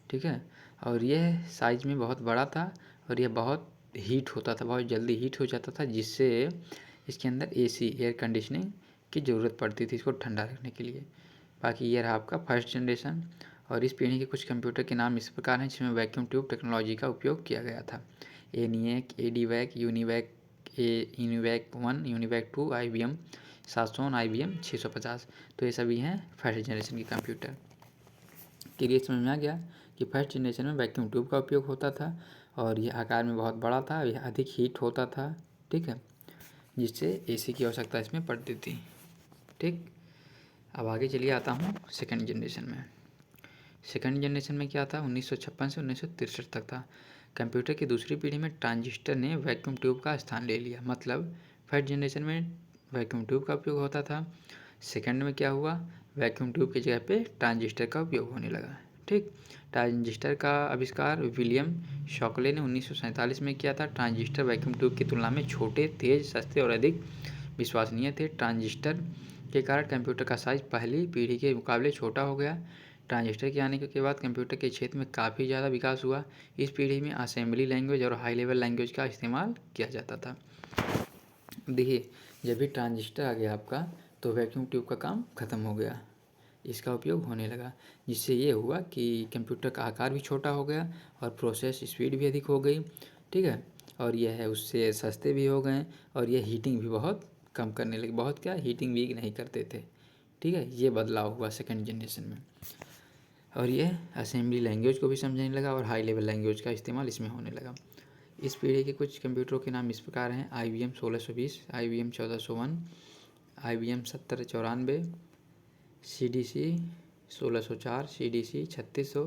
ठीक है, और यह साइज में बहुत बड़ा था और यह बहुत हीट होता था, बहुत जल्दी हीट हो जाता था, जिससे इसके अंदर एसी एयर कंडीशनिंग की ज़रूरत पड़ती थी इसको ठंडा रखने के लिए। बाकी ये रहा आपका फर्स्ट जनरेशन। और इस पीढ़ी के कुछ कंप्यूटर के नाम इस प्रकार हैं जिसमें वैक्यूम ट्यूब टेक्नोलॉजी का उपयोग किया गया था। ENIAC, EDVAC, UNIVAC, UNIVAC 1, UNIVAC 2, IBM 700, IBM 650। तो ये सभी हैं फर्स्ट जनरेशन के कंप्यूटर। क्लियर समझ में आ गया कि फर्स्ट जनरेशन में वैक्यूम ट्यूब का उपयोग होता था और यह आकार में बहुत बड़ा था, यह अधिक हीट होता था। ठीक है, जिससे एसी की आवश्यकता इसमें पड़ती थी। ठीक, अब आगे चलिए आता हूँ सेकंड जनरेशन में। सेकंड जनरेशन में क्या था, 1956 से 1963 तक था। कंप्यूटर की दूसरी पीढ़ी में ट्रांजिस्टर ने वैक्यूम ट्यूब का स्थान ले लिया। मतलब फर्स्ट जनरेशन में वैक्यूम ट्यूब का उपयोग होता था, सेकंड में क्या हुआ, वैक्यूम ट्यूब की जगह पे ट्रांजिस्टर का उपयोग होने लगा। ठीक, ट्रांजिस्टर का आविष्कार विलियम शॉकले ने 1947 में किया था। ट्रांजिस्टर वैक्यूम ट्यूब की तुलना में छोटे, तेज़, सस्ते और अधिक विश्वसनीय थे। ट्रांजिस्टर के कारण कंप्यूटर का साइज पहली पीढ़ी के मुकाबले छोटा हो गया। ट्रांजिस्टर के आने के बाद कंप्यूटर के क्षेत्र में काफ़ी ज़्यादा विकास हुआ। इस पीढ़ी में असेंबली लैंग्वेज और हाई लेवल लैंग्वेज का इस्तेमाल किया जाता था। देखिए, जब भी ट्रांजिस्टर आ गया आपका तो वैक्यूम ट्यूब का काम ख़त्म हो गया, इसका उपयोग होने लगा, जिससे ये हुआ कि कंप्यूटर का आकार भी छोटा हो गया और प्रोसेस स्पीड भी अधिक हो गई, ठीक है। और यह है उससे सस्ते भी हो गए और ये हीटिंग भी बहुत कम करने लगे, बहुत क्या हीटिंग भी नहीं करते थे, ठीक है। ये बदलाव हुआ सेकंड जनरेशन में। और ये असेंबली लैंग्वेज को भी समझने लगा और हाई लेवल लैंग्वेज का इस्तेमाल इसमें होने लगा। इस पीढ़ी के कुछ कंप्यूटरों के नाम इस प्रकार हैं: IBM 1620, IBM 1401, IBM 7094, CDC 1604, CDC 3600,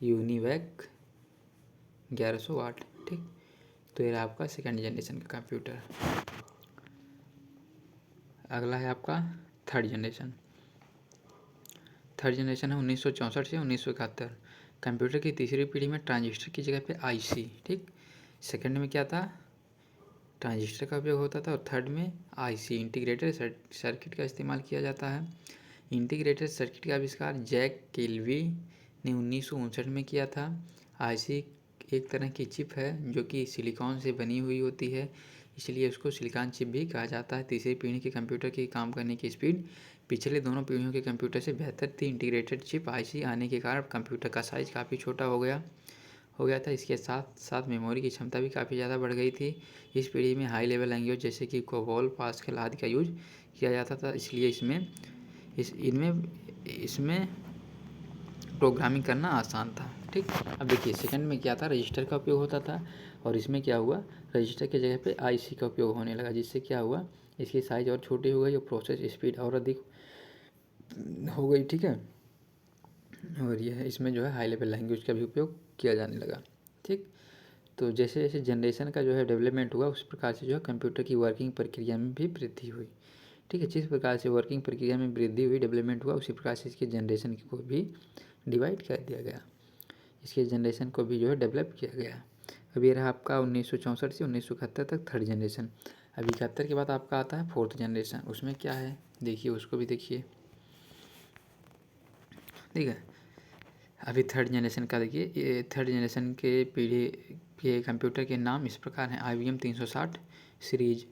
UNIVAC 1108, ठीक। तो ये रहा आपका सेकंड जनरेशन का कंप्यूटर। अगला है आपका थर्ड जनरेशन। थर्ड जनरेशन है 1964 से 1971। कंप्यूटर की तीसरी पीढ़ी में ट्रांजिस्टर की जगह पे IC, ठीक। सेकंड में क्या था, ट्रांजिस्टर का उपयोग होता था और थर्ड में IC इंटीग्रेटेड सर्किट का इस्तेमाल किया जाता है। इंटीग्रेटेड सर्किट का आविष्कार जैक किल्वी ने 1959 में किया था। IC एक तरह की चिप है जो कि सिलिकॉन से बनी हुई होती है, इसलिए उसको सिलिकॉन चिप भी कहा जाता है। तीसरी पीढ़ी के कंप्यूटर की काम करने की स्पीड पिछले दोनों पीढ़ियों के कंप्यूटर से बेहतर थी। इंटीग्रेटेड चिप IC आने के कारण कंप्यूटर का साइज़ काफ़ी छोटा हो गया था। इसके साथ साथ मेमोरी की क्षमता भी काफ़ी ज़्यादा बढ़ गई थी। इस पीढ़ी में हाई लेवल लैंग्वेज जैसे कि कोबोल, पास्कल आदि का यूज किया जाता था, इसलिए इसमें प्रोग्रामिंग करना आसान था, ठीक। अब देखिए सेकंड में क्या था, रजिस्टर का उपयोग होता था और इसमें क्या हुआ, रजिस्टर की जगह पे IC का उपयोग होने लगा, जिससे क्या हुआ, इसकी साइज़ और छोटी हो गई और प्रोसेस स्पीड और अधिक हो गई, ठीक है। और यह इसमें जो है हाई लेवल लैंग्वेज का भी उपयोग किया जाने लगा, ठीक। तो जैसे जैसे जनरेशन का जो है डेवलपमेंट हुआ उस प्रकार से जो है कंप्यूटर की वर्किंग प्रक्रिया में भी वृद्धि हुई, ठीक है। जिस प्रकार से वर्किंग प्रक्रिया में वृद्धि हुई, डेवलपमेंट हुआ, उसी प्रकार से इसके जनरेशन को भी डिवाइड कर दिया गया, इसके जनरेशन को भी जो है डेवलप किया गया। अब ये रहा आपका 1964 से 1971 तक थर्ड जनरेशन। अब 71 के बाद आपका आता है फोर्थ जनरेशन। उसमें क्या है देखिए, उसको भी देखिए, ठीक है। अभी थर्ड जनरेशन का देखिए, ये थर्ड जनरेशन के पीढ़ी के कंप्यूटर के नाम इस प्रकार हैं: IBM 360 series,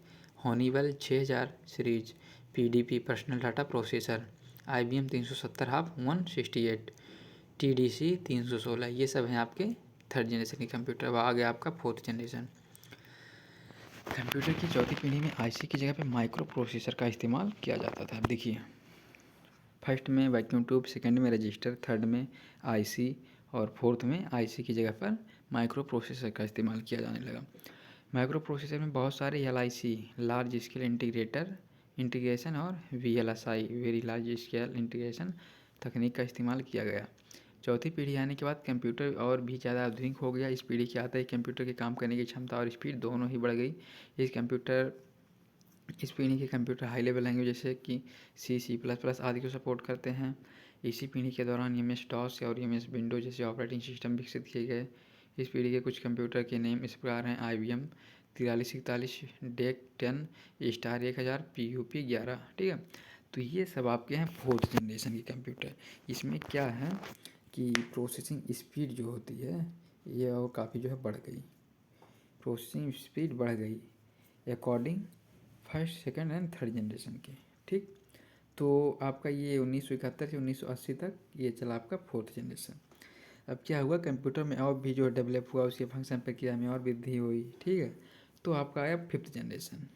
हॉनीवेल 6000 series, PDP personal data processor, IBM 370 half 168, TDC 316। ये सब हैं आपके थर्ड जनरेशन के कंप्यूटर। अब आ गया आपका फोर्थ जनरेशन। कंप्यूटर की चौथी पीढ़ी में IC की जगह पे माइक्रो प्रोसेसर का इस्तेमाल किया जाता था। अब देखिए, फर्स्ट में वैक्यूम ट्यूब, सेकंड में रजिस्टर, थर्ड में IC और फोर्थ में IC की जगह पर माइक्रो प्रोसेसर का इस्तेमाल किया जाने लगा। माइक्रो प्रोसेसर में बहुत सारे LIC लार्ज स्केल इंटीग्रेशन और VLSI very large scale integration तकनीक का इस्तेमाल किया गया। चौथी पीढ़ी आने के बाद कंप्यूटर और भी ज़्यादा आधुनिक हो गया। इस पीढ़ी के आते ही कंप्यूटर के काम करने की क्षमता और स्पीड दोनों ही बढ़ गई। इस पीढ़ी के कंप्यूटर हाई लेवल लैंग्वेज जैसे कि C++ आदि को सपोर्ट करते हैं। इसी पीढ़ी के दौरान MS-DOS और MS विंडो जैसे ऑपरेटिंग सिस्टम विकसित किए गए। इस पीढ़ी के कुछ कंप्यूटर के नेम इस प्रकार हैं: IBM 4341, DEC 10, स्टार 1000, PUP 11, ठीक है। तो ये सब आपके हैं फोर्थ जनरेशन के कंप्यूटर। इसमें क्या है कि प्रोसेसिंग स्पीड जो होती है ये और काफ़ी जो है बढ़ गई, प्रोसेसिंग स्पीड बढ़ गई according first, second and third generation के, ठीक। तो आपका ये 1971 से 1980 तक ये चला आपका फोर्थ जनरेशन। अब क्या हुआ, कंप्यूटर में और भी जो डेवलप हुआ, उसके फंक्शन प्रक्रिया में और वृद्धि हुई, ठीक है। तो आपका आया फिफ्थ जनरेशन।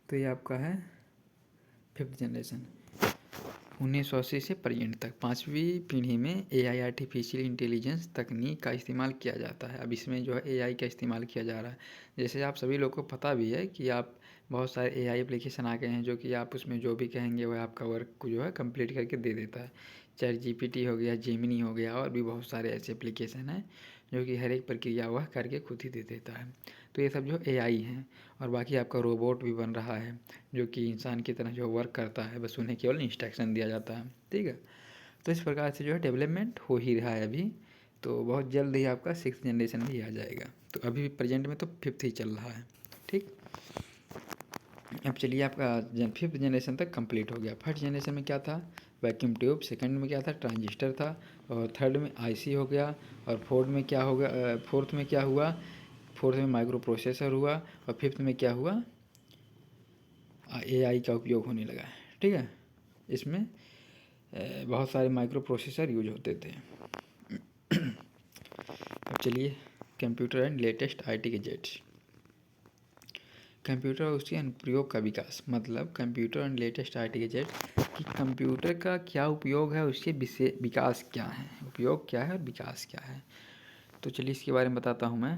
तो ये आपका है फिफ्थ जनरेशन 1980 से प्रेजेंट तक। पाँचवीं पीढ़ी में AI आर्टिफिशियल इंटेलिजेंस तकनीक का इस्तेमाल किया जाता है। अब इसमें जो है AI का इस्तेमाल किया जा रहा है। जैसे आप सभी लोग को पता भी है कि आप बहुत सारे AI एप्लीकेशन आ गए हैं जो कि आप उसमें जो भी कहेंगे वह आपका वर्क को जो है कंप्लीट करके दे देता है। चैट GPT हो गया, जेमिनी हो गया, और भी बहुत सारे ऐसे एप्लीकेशन हैं जो कि हर एक प्रक्रिया वह करके खुद ही दे देता है। तो ये सब जो AI हैं। और बाकी आपका रोबोट भी बन रहा है जो कि इंसान की तरह जो वर्क करता है, बस उन्हें केवल इंस्ट्रक्शन दिया जाता है, ठीक है। तो इस प्रकार से जो है डेवलपमेंट हो ही रहा है अभी। तो बहुत जल्द ही आपका सिक्स जनरेशन भी आ जाएगा। तो अभी प्रेजेंट में तो फिफ्थ ही चल रहा है, ठीक। अब चलिए, आपका फिफ्थ जनरेशन तक कंप्लीट हो गया। फर्स्ट जनरेशन में क्या था, वैक्यूम ट्यूब, सेकंड में क्या था, ट्रांजिस्टर था, और थर्ड में IC हो गया, और फोर्थ में क्या हुआ, फोर्थ में माइक्रो प्रोसेसर हुआ और फिफ्थ में क्या हुआ, AI का उपयोग होने लगा है। ठीक है, इसमें बहुत सारे माइक्रो प्रोसेसर यूज होते थे। अब चलिए computer and latest IT gadgets. Computer और उसके अनुप्रयोग का विकास, मतलब computer and latest IT gadget कि कंप्यूटर का क्या उपयोग है, उसके विकास क्या है, उपयोग क्या है और विकास क्या है। तो चलिए इसके बारे में बताता हूँ मैं।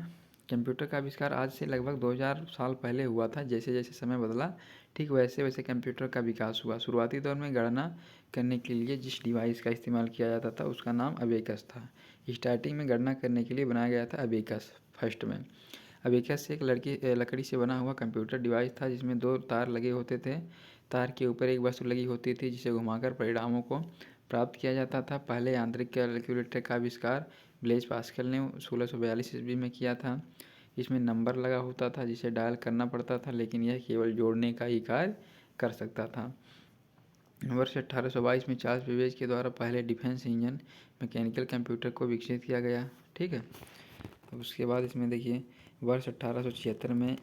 कंप्यूटर का आविष्कार आज से लगभग 2000 साल पहले हुआ था। जैसे जैसे समय बदला ठीक वैसे वैसे कंप्यूटर का विकास हुआ। शुरुआती दौर में गणना करने के लिए जिस डिवाइस का इस्तेमाल किया जाता था उसका नाम अबेकस था। स्टार्टिंग में गणना करने के लिए बनाया गया था अबेकस फर्स्ट में। अबेकस एक लकड़ी से बना हुआ कंप्यूटर डिवाइस था जिसमें 2 तार लगे होते थे। तार के ऊपर एक वस्तु लगी होती थी जिसे घुमाकर परिणामों को प्राप्त किया जाता था। पहले यांत्रिक कैलकुलेटर का आविष्कार ब्लेज पास्कल ने 1642 ईस्वी में किया था। इसमें नंबर लगा होता था जिसे डायल करना पड़ता था, लेकिन यह केवल जोड़ने का ही कार्य कर सकता था। वर्ष 1822 में चार्ल्स बेबेज के द्वारा पहले डिफेंस इंजन मैकेनिकल कंप्यूटर को विकसित किया गया। ठीक है, उसके बाद इसमें देखिए वर्ष 1876 में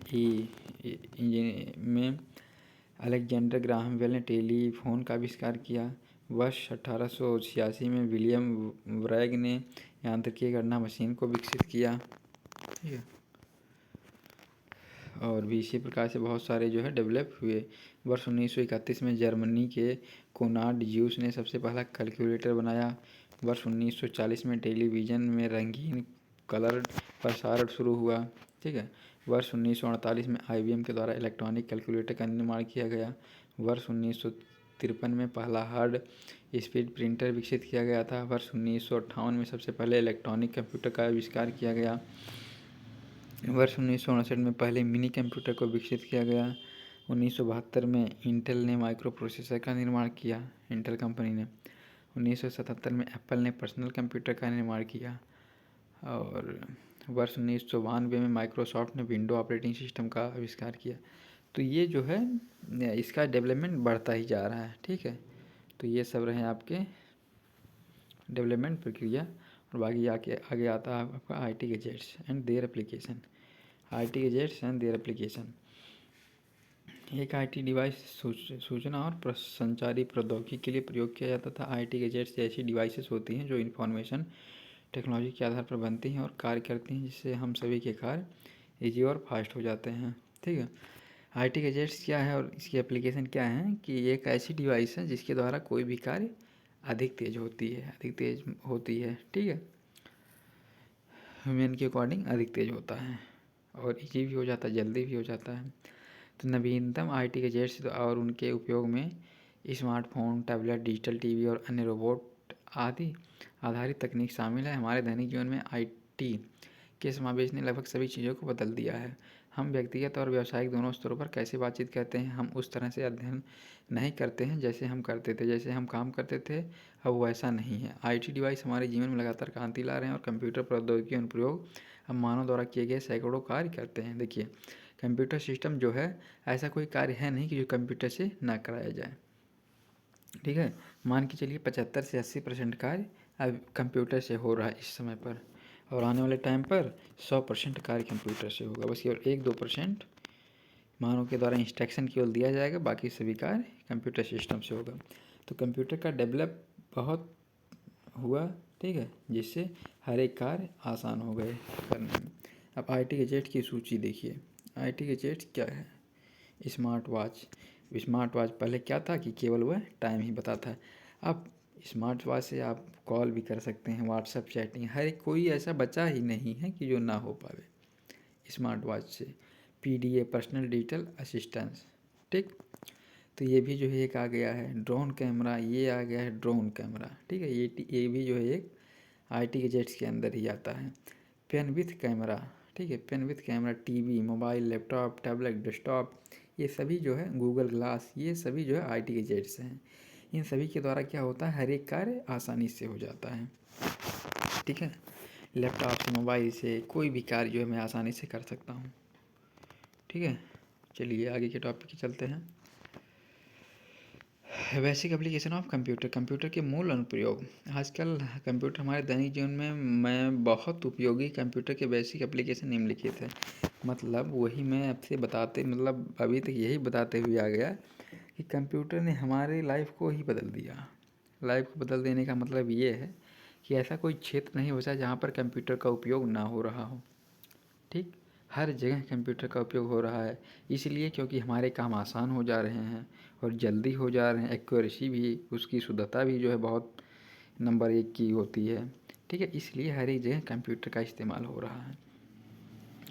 में अलेक्जेंडर ग्राहम बेल ने टेलीफोन का आविष्कार किया। वर्ष 1886 में विलियम ब्रैग ने यांत्रिकी गणना मशीन को विकसित किया। ठीक है, और भी इसी प्रकार से बहुत सारे जो है डेवलप हुए। वर्ष 1931 में जर्मनी के कोनार्ड ज्यूस ने सबसे पहला कैलकुलेटर बनाया। वर्ष 1940 में टेलीविज़न में रंगीन कलर प्रसारण शुरू हुआ। ठीक है, वर्ष 1948 में IBM के द्वारा इलेक्ट्रॉनिक कैलकुलेटर का निर्माण किया गया। वर्ष 1953 में पहला हार्ड स्पीड प्रिंटर विकसित किया गया था। वर्ष 1958 में सबसे पहले इलेक्ट्रॉनिक कंप्यूटर का आविष्कार किया गया। वर्ष 1959 में पहले मिनी कंप्यूटर को विकसित किया गया। 1972 में इंटेल ने माइक्रो प्रोसेसर का निर्माण किया, इंटेल कंपनी ने। 1977 में एप्पल ने पर्सनल कंप्यूटर का निर्माण किया। और वर्ष 1992 में माइक्रोसॉफ्ट ने विंडो ऑपरेटिंग सिस्टम का आविष्कार किया। तो ये जो है इसका डेवलपमेंट बढ़ता ही जा रहा है। ठीक है, तो ये सब रहे आपके डेवलपमेंट प्रक्रिया। और बाकी आगे आता है आपका IT gadgets and their application. IT gadgets and their application. एक IT डिवाइस सूचना और संचारी प्रौद्योगिकी के लिए प्रयोग किया जाता था। IT गैजेट्स ऐसी डिवाइसेस होती हैं जो इंफॉर्मेशन टेक्नोलॉजी के आधार पर बनती हैं और कार्य करती हैं, जिससे हम सभी के कार्य ईजी और फास्ट हो जाते हैं। ठीक है, IT गैजेट्स क्या है और इसकी एप्लीकेशन क्या है कि एक ऐसी डिवाइस है जिसके द्वारा कोई भी कार्य अधिक तेज होती है। ठीक है, ह्यूमन के अकॉर्डिंग अधिक तेज होता है और इजी भी हो जाता है, जल्दी भी हो जाता है। तो नवीनतम IT गैजेट्स और उनके उपयोग में स्मार्टफोन, टैबलेट, डिजिटल TV और अन्य रोबोट आदि आधारित तकनीक शामिल है। हमारे दैनिक जीवन में IT के समावेश ने लगभग सभी चीज़ों को बदल दिया है। हम व्यक्तिगत और व्यावसायिक दोनों स्तरों पर कैसे बातचीत करते हैं। हम उस तरह से अध्ययन नहीं करते हैं जैसे हम करते थे, जैसे हम काम करते थे अब वैसा नहीं है। IT डिवाइस हमारे जीवन में लगातार क्रांति ला रहे हैं और कंप्यूटर प्रौद्योगिकी का अनुप्रयोग अब मानव द्वारा किए गए सैकड़ों कार्य करते हैं। देखिए, कंप्यूटर सिस्टम जो है ऐसा कोई कार्य है नहीं कि जो कंप्यूटर से ना कराया जाए। ठीक है, मान के चलिए 75 से 80% कार्य अब कंप्यूटर से हो रहा है इस समय पर, और आने वाले टाइम पर 100% कार्य कंप्यूटर से होगा। बस केवल 1-2% मानव के द्वारा इंस्ट्रक्शन केवल दिया जाएगा, बाकी सभी कार्य कंप्यूटर सिस्टम से होगा। तो कंप्यूटर का डेवलप बहुत हुआ। ठीक है, जिससे हर एक कार्य आसान हो गए करने में। अब IT गैजेट की सूची देखिए। IT गैजेट क्या है? Smart watch. स्मार्ट वॉच पहले क्या था कि केवल वह टाइम ही बताता है। अब स्मार्ट वॉच से आप कॉल भी कर सकते हैं, व्हाट्सएप चैटिंग, हर एक कोई ऐसा बचा ही नहीं है कि जो ना हो पावे स्मार्ट वॉच से। PDA personal digital assistance. ठीक, तो ये भी जो है एक आ गया है। ड्रोन कैमरा, ये आ गया है ड्रोन कैमरा। ठीक है, ये भी जो है एक IT गैजेट्स के अंदर ही आता है। Pen with camera. ठीक है, pen with camera TV, mobile, laptop, tablet, desktop, ये सभी जो है गूगल ग्लास, ये सभी जो है IT गैजेट्स हैं। इन सभी के द्वारा क्या होता है, हर एक कार्य आसानी से हो जाता है। ठीक है, लैपटॉप से, मोबाइल से कोई भी कार्य जो है मैं आसानी से कर सकता हूँ। ठीक है, चलिए आगे के टॉपिक पे चलते हैं। Basic application of computer, computer के मूल अनुप्रयोग। आजकल कंप्यूटर हमारे दैनिक जीवन में बहुत उपयोगी कंप्यूटर के बेसिक एप्लीकेशन निम्नलिखित है। मतलब वही मैं आपसे बताते मतलब अभी तक यही बताते हुए आ गया कि कंप्यूटर ने हमारी लाइफ को ही बदल दिया। लाइफ को बदल देने का मतलब ये है कि ऐसा कोई क्षेत्र नहीं बचा जहाँ पर कंप्यूटर का उपयोग ना हो रहा हो। ठीक, हर जगह कंप्यूटर का उपयोग हो रहा है, इसलिए क्योंकि हमारे काम आसान हो जा रहे हैं और जल्दी हो जा रहे हैं। एक्यूरेसी भी, उसकी शुद्धता भी जो है बहुत नंबर 1 की होती है। ठीक है, इसलिए हर एक जगह कंप्यूटर का इस्तेमाल हो रहा है।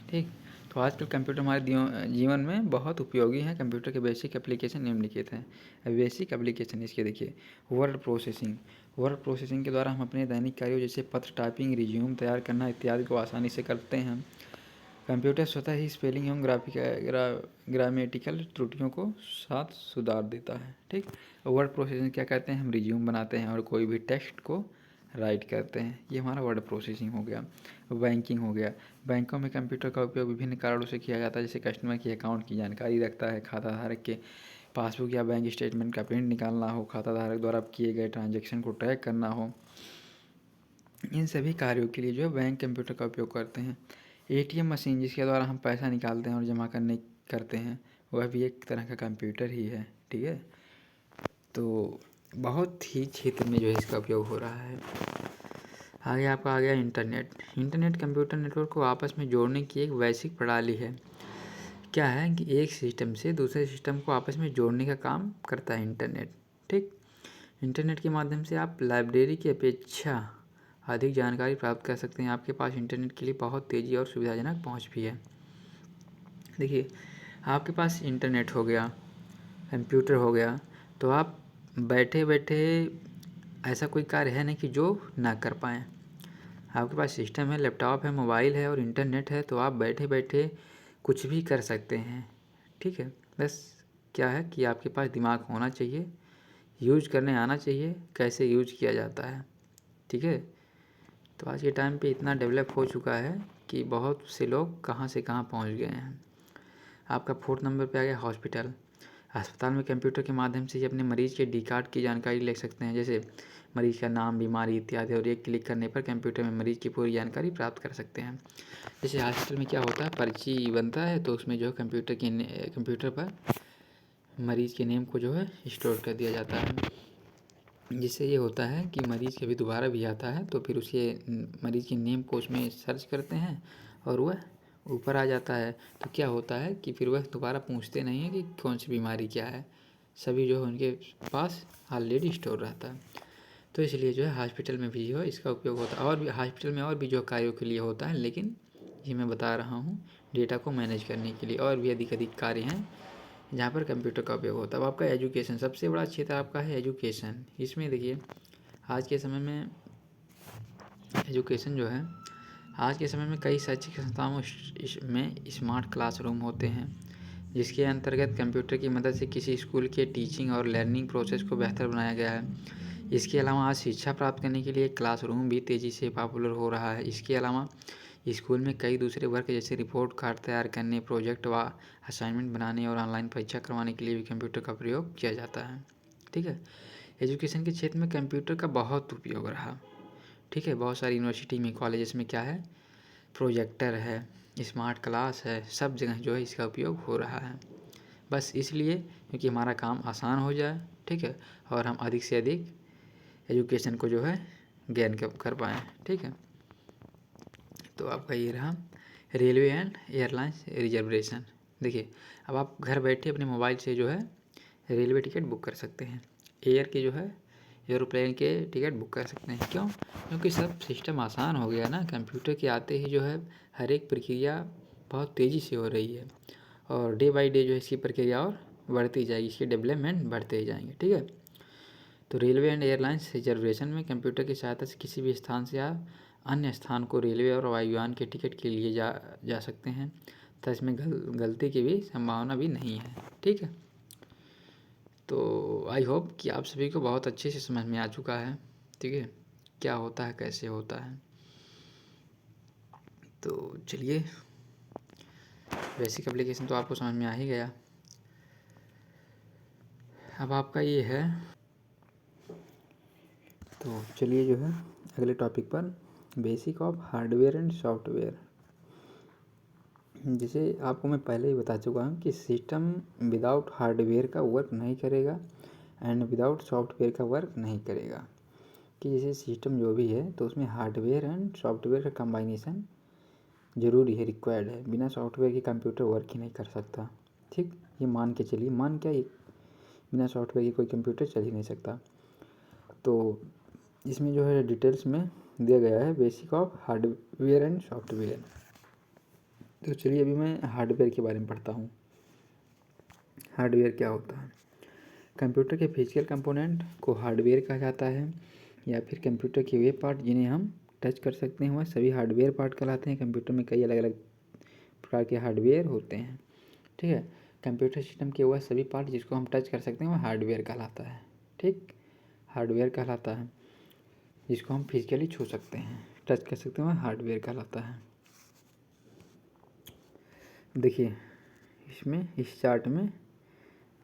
ठीक, तो आजकल कंप्यूटर हमारे जीवन में बहुत उपयोगी है। कंप्यूटर के बेसिक एप्लीकेशन निम्नलिखित हैं। बेसिक एप्लीकेशन इसके देखिए, वर्ड प्रोसेसिंग। वर्ड प्रोसेसिंग के द्वारा हम अपने दैनिक कार्यों जैसे पत्र टाइपिंग, रिज्यूम तैयार करना इत्यादि को आसानी से करते हैं। कंप्यूटर स्वतः ही स्पेलिंग एवं ग्रामेटिकल त्रुटियों को साथ सुधार देता है। ठीक, वर्ड प्रोसेसिंग क्या कहते हैं, हम रिज्यूम बनाते हैं और कोई भी टेक्स्ट को राइट करते हैं, ये हमारा वर्ड प्रोसेसिंग हो गया। बैंकिंग हो गया, बैंकों में कंप्यूटर का उपयोग विभिन्न कारणों से किया जाता है, जैसे कस्टमर की अकाउंट की जानकारी रखता है, खाता धारक के पासबुक या बैंक स्टेटमेंट का प्रिंट निकालना हो, खाता धारक द्वारा किए गए ट्रांजेक्शन को ट्रैक करना हो, इन सभी कार्यों के लिए जो है बैंक कंप्यूटर का उपयोग करते हैं। एटीएम मशीन जिसके द्वारा हम पैसा निकालते हैं और जमा करते हैं, वह भी एक तरह का कंप्यूटर ही है। ठीक है, तो बहुत ही क्षेत्र में जो है इसका उपयोग हो रहा है। आगे आपका आ गया इंटरनेट। इंटरनेट कंप्यूटर नेटवर्क को आपस में जोड़ने की एक वैश्विक प्रणाली है। क्या है कि एक सिस्टम से दूसरे सिस्टम को आपस में जोड़ने का काम करता है इंटरनेट। ठीक, इंटरनेट के माध्यम से आप लाइब्रेरी की अपेक्षा अधिक जानकारी प्राप्त कर सकते हैं। आपके पास इंटरनेट के लिए बहुत तेज़ी और सुविधाजनक पहुंच भी है। देखिए, आपके पास इंटरनेट हो गया, कंप्यूटर हो गया, तो आप बैठे बैठे ऐसा कोई कार्य है नहीं कि जो ना कर पाएँ। आपके पास सिस्टम है, लैपटॉप है, मोबाइल है और इंटरनेट है, तो आप बैठे बैठे कुछ भी कर सकते हैं। ठीक है, बस क्या है कि आपके पास दिमाग होना चाहिए, यूज करने आना चाहिए, कैसे यूज किया जाता है। ठीक है, तो आज के टाइम पे इतना डेवलप हो चुका है कि बहुत से लोग कहाँ से कहाँ पहुँच गए हैं। आपका 4th नंबर पे आ गया हॉस्पिटल। अस्पताल में कंप्यूटर के माध्यम से ही अपने मरीज के डी कार्ड की जानकारी ले सकते हैं, जैसे मरीज का नाम, बीमारी इत्यादि, और एक क्लिक करने पर कंप्यूटर में मरीज की पूरी जानकारी प्राप्त कर सकते हैं। जैसे हॉस्पिटल में क्या होता है, पर्ची बनता है तो उसमें जो है कंप्यूटर पर मरीज के नेम को जो है स्टोर कर दिया जाता है, जिससे ये होता है कि मरीज़ कभी दोबारा भी आता है तो फिर उसके मरीज़ के नेम को उसमें सर्च करते हैं और वह ऊपर आ जाता है। तो क्या होता है कि फिर वह दोबारा पूछते नहीं हैं कि कौन सी बीमारी क्या है, सभी जो है उनके पास ऑलरेडी स्टोर रहता है। तो इसलिए जो है हॉस्पिटल में भी जो है इसका उपयोग होता है, और भी हॉस्पिटल में और भी जो कार्यों के लिए होता है, लेकिन ये मैं बता रहा हूँ डेटा को मैनेज करने के लिए। और भी अधिक अधिक कार्य हैं जहाँ पर कंप्यूटर का उपयोग होता है। अब आपका एजुकेशन, सबसे बड़ा क्षेत्र आपका है एजुकेशन। इसमें देखिए, आज के समय में एजुकेशन जो है, आज के समय में कई शैक्षिक संस्थाओं में स्मार्ट क्लासरूम होते हैं, जिसके अंतर्गत कंप्यूटर की मदद से किसी स्कूल के टीचिंग और लर्निंग प्रोसेस को बेहतर बनाया गया है। इसके अलावा आज शिक्षा प्राप्त करने के लिए क्लासरूम भी तेज़ी से पॉपुलर हो रहा है। इसके अलावा स्कूल में कई दूसरे वर्क जैसे रिपोर्ट कार्ड तैयार करने, प्रोजेक्ट व असाइनमेंट बनाने और ऑनलाइन परीक्षा करवाने के लिए भी कंप्यूटर का प्रयोग किया जाता है। ठीक है, एजुकेशन के क्षेत्र में कंप्यूटर का बहुत उपयोग रहा। ठीक है, बहुत सारी यूनिवर्सिटी में, कॉलेजेस में क्या है, प्रोजेक्टर है, स्मार्ट क्लास है, सब जगह जो है इसका उपयोग हो रहा है। बस इसलिए क्योंकि हमारा काम आसान हो जाए। ठीक है, और हम अधिक से अधिक एजुकेशन को जो है गेन कर पाएँ। ठीक है, तो आपका ये रहा रेलवे एंड एयरलाइंस रिजर्वेशन। देखिए, अब आप घर बैठे अपने मोबाइल से जो है रेलवे टिकट बुक कर सकते हैं, एयर के जो है एरोप्लेन के टिकट बुक कर सकते हैं। क्यों? क्योंकि सब सिस्टम आसान हो गया ना। कंप्यूटर के आते ही जो है हर एक प्रक्रिया बहुत तेज़ी से हो रही है, और डे बाई डे जो है इसकी प्रक्रिया और बढ़ती जाएगी, इसके डेवलपमेंट बढ़ते ही जाएंगे। ठीक है, तो रेलवे एंड एयरलाइंस रिजर्वेशन में कंप्यूटर की सहायता से किसी भी स्थान से आप अन्य स्थान को रेलवे और वायुयान के टिकट के लिए जा सकते हैं, तो इसमें गलती की भी संभावना भी नहीं है। ठीक है, तो आई होप कि आप सभी को बहुत अच्छे से समझ में आ चुका है। ठीक है, क्या होता है, कैसे होता है। तो चलिए, बेसिक एप्लीकेशन तो आपको समझ में आ ही गया। अब आपका ये है, तो चलिए जो है अगले टॉपिक पर, basic of hardware and software. जिसे आपको मैं पहले ही बता चुका हूँ कि सिस्टम विदाउट हार्डवेयर का वर्क नहीं करेगा एंड विदाउट सॉफ्टवेयर का वर्क नहीं करेगा। कि जैसे सिस्टम जो भी है तो उसमें हार्डवेयर एंड सॉफ्टवेयर का कम्बाइनेशन ज़रूरी है, रिक्वायर्ड है। बिना सॉफ्टवेयर के कंप्यूटर वर्क ही नहीं कर सकता। ठीक, ये मान के चलिए, मान क्या, बिना सॉफ्टवेयर की कोई कंप्यूटर चल ही नहीं सकता। तो इसमें जो है डिटेल्स में दिया गया है basic of hardware and software. तो चलिए अभी मैं हार्डवेयर के बारे में पढ़ता हूँ। हार्डवेयर क्या होता है? कंप्यूटर के फिजिकल कंपोनेंट को हार्डवेयर कहा जाता है, या फिर कंप्यूटर के वे पार्ट जिन्हें हम टच कर सकते हैं वह सभी हार्डवेयर पार्ट कहलाते हैं। कंप्यूटर में कई अलग अलग प्रकार के हार्डवेयर होते हैं। ठीक है, कंप्यूटर सिस्टम के वह सभी पार्ट जिसको हम टच कर सकते हैं वह हार्डवेयर कहलाता है। ठीक, हार्डवेयर कहलाता है जिसको हम फिजिकली छू सकते हैं, टच कर सकते हैं, वह हार्डवेयर कहलाता है। देखिए इसमें, इस चार्ट में,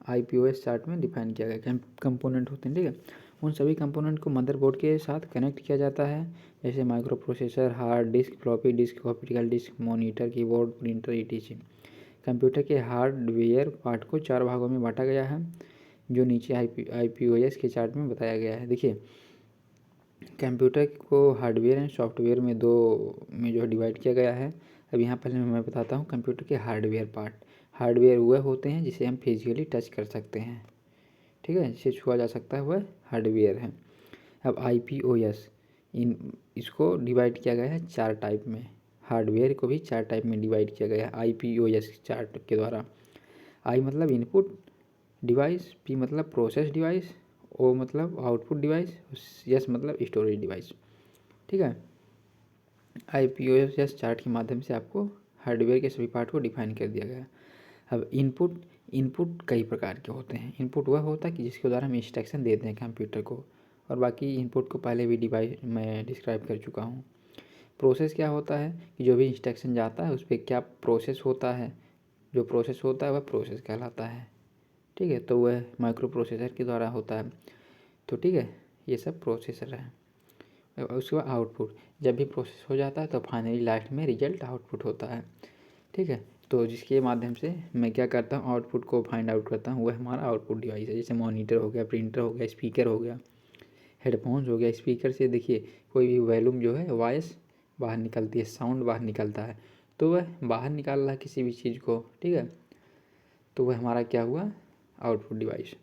IPOS चार्ट में डिफाइन किया गया कंपोनेंट होते हैं। ठीक है, उन सभी कंपोनेंट को मदरबोर्ड के साथ कनेक्ट किया जाता है, जैसे microprocessor, hard disk, floppy disk, optical disk, monitor, keyboard, printer, etc। Computer के हार्डवेयर पार्ट को 4 भागों में बांटा गया है, जो नीचे IPOS के चार्ट में बताया गया है। देखिए कंप्यूटर को हार्डवेयर एंड सॉफ्टवेयर में दो में जो है डिवाइड किया गया है। अब यहाँ पहले मैं बताता हूँ कंप्यूटर के हार्डवेयर पार्ट। हार्डवेयर वह होते हैं जिसे हम फिजिकली टच कर सकते हैं, ठीक है, जिसे छुआ जा सकता है, वह हार्डवेयर है। अब IPOS, इसको डिवाइड किया गया है 4 टाइप में। हार्डवेयर को भी 4 टाइप में डिवाइड किया गया है IPOS चार्ट के द्वारा। I मतलब इनपुट डिवाइस, P मतलब प्रोसेस डिवाइस, O मतलब आउटपुट डिवाइस, S मतलब स्टोरेज डिवाइस। ठीक है, IPOS चार्ट के माध्यम से आपको हार्डवेयर के सभी पार्ट को डिफाइन कर दिया गया। अब इनपुट कई प्रकार के होते हैं। इनपुट वह होता है कि जिसके द्वारा हम इंस्ट्रक्शन देते हैं कंप्यूटर को, और बाकी इनपुट को पहले भी डिवाइस मैं डिस्क्राइब कर चुका हूँ। प्रोसेस क्या होता है कि जो भी इंस्ट्रक्शन जाता है उस पर क्या प्रोसेस होता है, जो प्रोसेस होता है वह प्रोसेस कहलाता है। ठीक है, तो वह माइक्रो प्रोसेसर के द्वारा होता है। तो ठीक है, ये सब प्रोसेसर है। उसके बाद आउटपुट, जब भी प्रोसेस हो जाता है तो फाइनली लास्ट में रिजल्ट आउटपुट होता है। ठीक है, तो जिसके माध्यम से मैं क्या करता हूँ, आउटपुट को फाइंड आउट करता हूँ, वह हमारा आउटपुट डिवाइस है। जैसे मॉनिटर हो गया, प्रिंटर हो गया, स्पीकर हो गया, हेडफोन्स हो गया। स्पीकर से देखिए कोई भी वॉल्यूम जो है, वॉइस बाहर निकलती है, साउंड बाहर निकलता है, तो वह बाहर निकाल रहा है किसी भी चीज़ को। ठीक है, तो वह हमारा क्या हुआ, आउटपुट डिवाइस।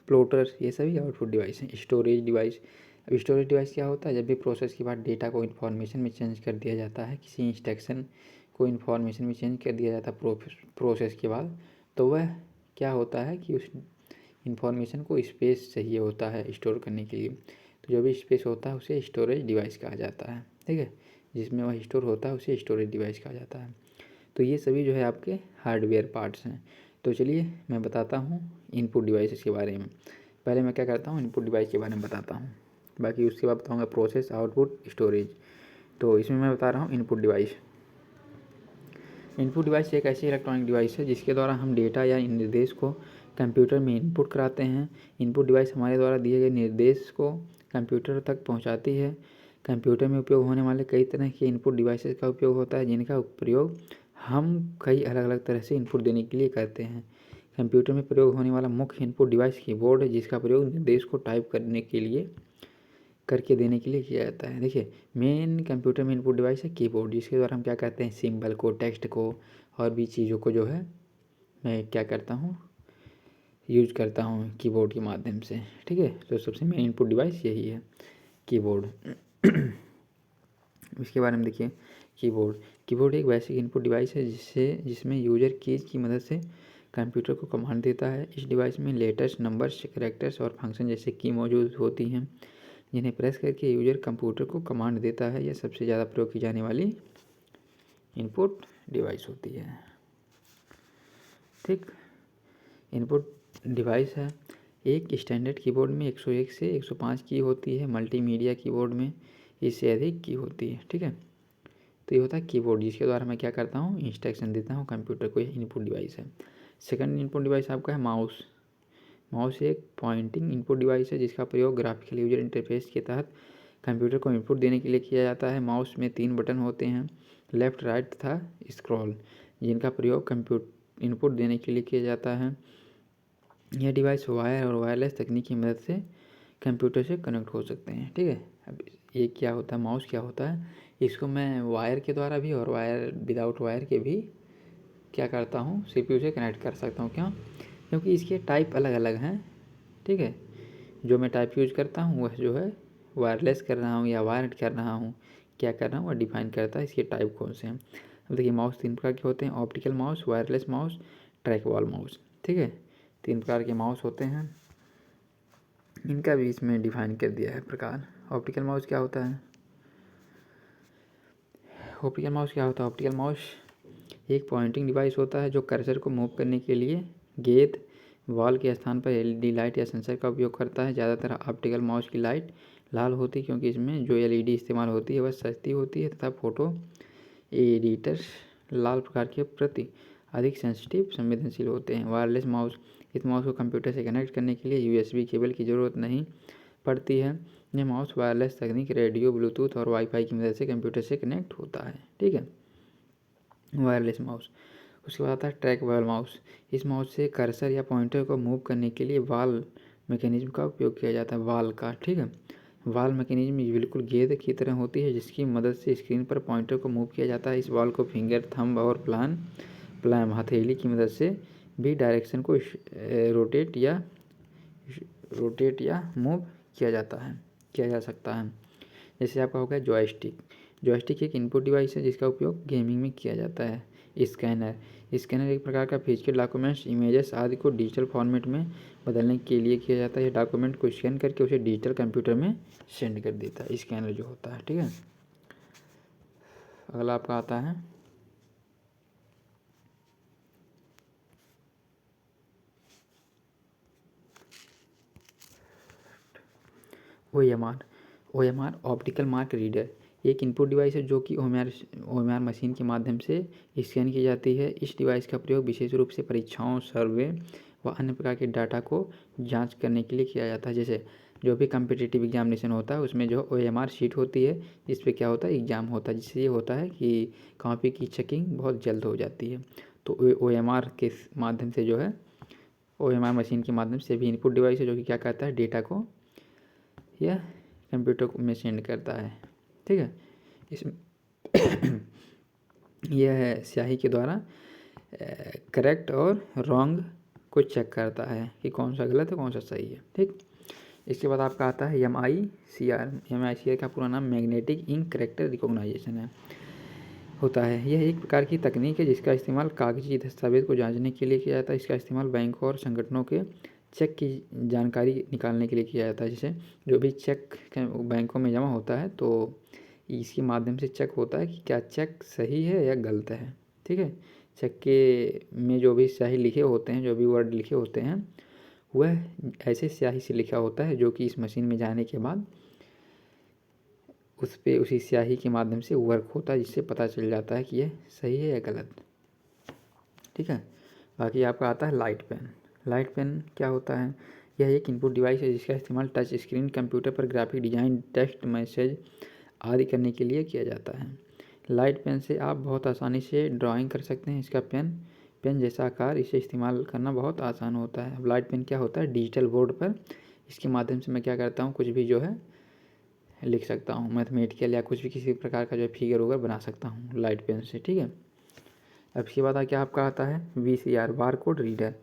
प्लोटर, ये सभी आउटपुट डिवाइस हैं। स्टोरेज डिवाइस, अब स्टोरेज डिवाइस क्या होता है, जब भी प्रोसेस के बाद डेटा को इन्फॉर्मेशन में चेंज कर दिया जाता है, किसी इंस्ट्रक्शन को इन्फॉर्मेशन में चेंज कर दिया जाता है प्रोसेस के बाद, तो वह क्या होता है कि उस इन्फॉर्मेशन को स्पेस चाहिए होता है स्टोर करने के लिए। तो जो भी स्पेस होता है उसे स्टोरेज डिवाइस कहा जाता है। ठीक है, जिसमें वह स्टोर होता है उसे स्टोरेज डिवाइस कहा जाता है। तो ये सभी जो है आपके हार्डवेयर पार्ट्स हैं। तो चलिए मैं बताता हूँ इनपुट डिवाइसेस के बारे में। पहले मैं क्या करता हूँ, इनपुट डिवाइस के बारे में बताता हूँ, बाकी उसके बाद बताऊँगा प्रोसेस, आउटपुट, स्टोरेज। तो इसमें मैं बता रहा हूँ इनपुट डिवाइस। इनपुट डिवाइस एक ऐसी इलेक्ट्रॉनिक डिवाइस है जिसके द्वारा हम डेटा या निर्देश को कंप्यूटर में इनपुट कराते हैं। इनपुट डिवाइस हमारे द्वारा दिए गए निर्देश को कंप्यूटर तक पहुँचाती है। कंप्यूटर में उपयोग होने वाले कई तरह के इनपुट डिवाइसेस का उपयोग होता है, जिनका प्रयोग हम कई अलग अलग तरह से इनपुट देने के लिए करते हैं। कंप्यूटर में प्रयोग होने वाला मुख्य इनपुट डिवाइस कीबोर्ड है, जिसका प्रयोग निर्देश को टाइप करने के लिए करके देने के लिए किया जाता है। देखिए मेन कंप्यूटर में इनपुट डिवाइस है कीबोर्ड, जिसके द्वारा हम क्या करते हैं, सिंबल को, टेक्स्ट को और भी चीज़ों को जो है मैं क्या करता हूँ, यूज करता हूँ कीबोर्ड के माध्यम से। ठीक है, तो सबसे मेन इनपुट डिवाइस यही है, कीबोर्ड। इसके बारे में देखिए, कीबोर्ड एक वैसी इनपुट डिवाइस है जिसमें यूजर कीज की मदद से कंप्यूटर को कमांड देता है। इस डिवाइस में लेटर्स, नंबर्स, कैरेक्टर्स और फंक्शन जैसे की मौजूद होती हैं, जिन्हें प्रेस करके यूजर कंप्यूटर को कमांड देता है। यह सबसे ज़्यादा प्रयोग की जाने वाली इनपुट डिवाइस होती है। ठीक, इनपुट डिवाइस है। एक स्टैंडर्ड कीबोर्ड में 101 से 105 की होती है, मल्टीमीडिया कीबोर्ड में इससे अधिक की होती है। ठीक है, तो ये होता है कीबोर्ड, जिसके द्वारा मैं क्या करता हूँ, इंस्ट्रक्शन देता हूँ कंप्यूटर को। यह इनपुट डिवाइस है। सेकंड इनपुट डिवाइस आपका है माउस। माउस एक पॉइंटिंग इनपुट डिवाइस है जिसका प्रयोग ग्राफिकल यूजर इंटरफेस के तहत कंप्यूटर को इनपुट देने के लिए किया जाता है। माउस में 3 बटन होते हैं, लेफ्ट, राइट तथा स्क्रॉल, जिनका प्रयोग कंप्यूटर इनपुट देने के लिए किया जाता है। यह डिवाइस वायर और वायरलेस तकनीक की मदद से कंप्यूटर से कनेक्ट हो सकते हैं। ठीक है, अब ये क्या होता है, माउस क्या होता है, इसको मैं वायर के द्वारा भी और वायर विदाउट वायर के भी क्या करता हूँ, सीपीयू से कनेक्ट कर सकता हूँ। क्यों? क्योंकि इसके टाइप अलग अलग हैं। ठीक है, जो मैं टाइप यूज करता हूँ वह जो है वायरलेस कर रहा हूँ या वायर्ड कर रहा हूँ, क्या कर रहा हूँ वह डिफाइन करता है इसके टाइप कौन से हैं। अब देखिए, माउस 3 प्रकार के होते हैं, optical mouse, wireless mouse, track ball mouse. ठीक है, 3 प्रकार के माउस होते हैं, इनका भी इसमें डिफाइन कर दिया है प्रकार। ऑप्टिकल माउस क्या होता है? ऑप्टिकल माउस एक पॉइंटिंग डिवाइस होता है जो कर्सर को मूव करने के लिए गेंद बॉल के स्थान पर एलईडी लाइट या सेंसर का उपयोग करता है। ज़्यादातर ऑप्टिकल माउस की लाइट लाल होती है क्योंकि इसमें जो एलईडी इस्तेमाल होती है वह सस्ती होती है तथा फोटो एडिटर्स लाल प्रकार के प्रति अधिक सेंसिटिव संवेदनशील होते हैं। वायरलेस माउस, इस माउस को कंप्यूटर से कनेक्ट करने के लिए यूएसबी केबल की ज़रूरत नहीं पड़ती है। यह माउस वायरलेस तकनीक, रेडियो, ब्लूटूथ और वाईफाई की मदद से कंप्यूटर से कनेक्ट होता है। ठीक है, वायरलेस माउस। उसके बाद आता है ट्रैक बॉल माउस। इस माउस से कर्सर या पॉइंटर को मूव करने के लिए वाल मैकेनिज्म का उपयोग किया जाता है, वाल का। ठीक है, वाल मैकेनिज्म बिल्कुल गेंद की तरह होती है जिसकी मदद से स्क्रीन पर पॉइंटर को मूव किया जाता है। इस वाल को फिंगर, थंब और प्लाम हथेली की मदद से भी डायरेक्शन को रोटेट या मूव किया जा सकता है। जैसे आपका हो गया जॉयस्टिक। जॉयस्टिक एक इनपुट डिवाइस है जिसका उपयोग गेमिंग में किया जाता है। स्कैनर एक प्रकार का फिजिकल डॉक्यूमेंट्स, इमेजेस आदि को डिजिटल फॉर्मेट में बदलने के लिए किया जाता है। यह डॉक्यूमेंट को स्कैन करके उसे डिजिटल कंप्यूटर में सेंड कर देता है, स्कैनर जो होता है। ठीक है, अगला आपका आता है OMR ऑप्टिकल मार्क रीडर। एक इनपुट डिवाइस है जो कि OMR मशीन के माध्यम से स्कैन की जाती है। इस डिवाइस का प्रयोग विशेष रूप से परीक्षाओं, सर्वे व अन्य प्रकार के डाटा को जांच करने के लिए किया जाता है। जैसे जो भी कम्पिटिटिव एग्जामिनेशन होता है उसमें जो OMR शीट होती है जिस पे क्या होता है, एग्ज़ाम होता है, जिससे ये होता है कि कॉपी की चेकिंग बहुत जल्द हो जाती है। तो OMR के माध्यम से जो है, OMR मशीन के माध्यम से भी इनपुट डिवाइस है जो कि क्या करता है, डेटा को यह कंप्यूटर में सेंड करता है। ठीक है, इसमें यह है स्याही के द्वारा करेक्ट और रॉन्ग को चेक करता है कि कौन सा गलत है कौन सा सही है। ठीक, इसके बाद आपका आता है MICR का पूरा नाम मैग्नेटिक इंक करेक्टर रिकॉग्नाइजेशन होता है। यह एक प्रकार की तकनीक है जिसका इस्तेमाल कागजी दस्तावेज को जांचने के लिए किया जाता है। इसका इस्तेमाल बैंकों और संगठनों के चेक की जानकारी निकालने के लिए किया जाता है। जैसे जो भी चेक बैंकों में जमा होता है तो इसके माध्यम से चेक होता है कि क्या चेक सही है या गलत है। ठीक है, चेक के में जो भी स्याही लिखे होते हैं, जो भी वर्ड लिखे होते हैं वह ऐसे स्याही से लिखा होता है जो कि इस मशीन में जाने के बाद उस पर उसी स्याही के माध्यम से वर्क होता है, जिससे पता चल जाता है कि यह सही है या गलत। ठीक है, बाकी आपका आता है लाइट पेन। लाइट पेन क्या होता है? यह एक इनपुट डिवाइस है जिसका इस्तेमाल टच स्क्रीन कंप्यूटर पर ग्राफिक डिजाइन, टेक्स्ट मैसेज आदि करने के लिए किया जाता है। लाइट पेन से आप बहुत आसानी से ड्राइंग कर सकते हैं। इसका पेन जैसा आकार, इसे इस्तेमाल करना बहुत आसान होता है। अब लाइट पेन क्या होता है? डिजिटल बोर्ड पर इसके माध्यम से मैं क्या करता हूँ, कुछ भी जो है लिख सकता हूँ, मैथमेटिकल या कुछ भी किसी प्रकार का जो फिगर वगैरह बना सकता हूँ लाइट पेन से। ठीक है, अब इसके बाद क्या आपका आता है VCR, बारकोड रीडर।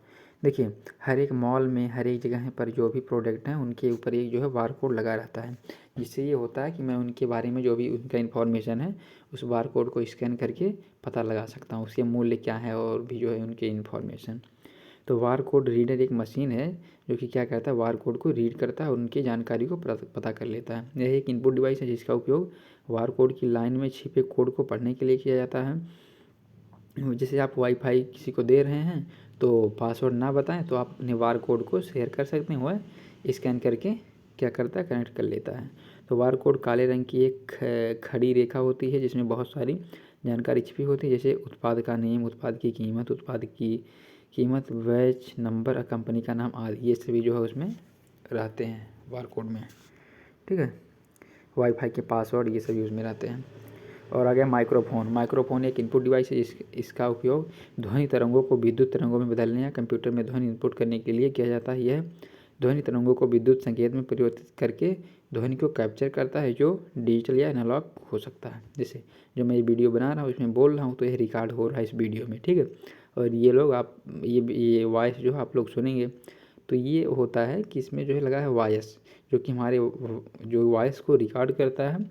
देखिए, हर एक मॉल में, हर एक जगह पर जो भी प्रोडक्ट हैं उनके ऊपर एक जो है बारकोड लगा रहता है, जिससे ये होता है कि मैं उनके बारे में जो भी उनका इन्फॉर्मेशन है उस बारकोड को स्कैन करके पता लगा सकता हूँ उसके मूल्य क्या है और भी जो है उनके इन्फॉर्मेशन। तो बारकोड रीडर एक मशीन है जो कि क्या करता है, बारकोड को रीड करता है और उनकी जानकारी को पता कर लेता है। यह एक इनपुट डिवाइस है जिसका उपयोग बारकोड की लाइन में छिपे कोड को पढ़ने के लिए किया जाता है। जैसे आप वाईफाई किसी को दे रहे हैं तो पासवर्ड ना बताएं तो आप अपने बारकोड को शेयर कर सकते हैं, वह स्कैन करके क्या करता है, कनेक्ट कर लेता है। तो बारकोड काले रंग की एक खड़ी रेखा होती है जिसमें बहुत सारी जानकारी छिपी होती है, जैसे उत्पाद का नेम, उत्पाद की कीमत, उत्पाद की कीमत, बैच नंबर, कंपनी का नाम आदि, ये सभी जो है उसमें रहते हैं बारकोड में, ठीक है। वाईफाई के पासवर्ड ये सभी उसमें रहते हैं। और आ गया माइक्रोफोन। माइक्रोफोन एक इनपुट डिवाइस है। इसका उपयोग ध्वनि तरंगों को विद्युत तरंगों में बदलने या कंप्यूटर में ध्वनि इनपुट करने के लिए किया जाता है। यह ध्वनि तरंगों को विद्युत संकेत में परिवर्तित करके ध्वनि को कैप्चर करता है, जो डिजिटल या एनालॉग हो सकता है। जैसे जो मैं ये वीडियो बना रहा हूँ, इसमें बोल रहा हूँ, तो यह रिकॉर्ड हो रहा है इस वीडियो में, ठीक है। और ये लोग आप ये वॉइस जो आप लोग सुनेंगे, तो ये होता है कि इसमें जो है लगा है वॉइस, जो कि हमारे जो वॉइस को रिकॉर्ड करता है।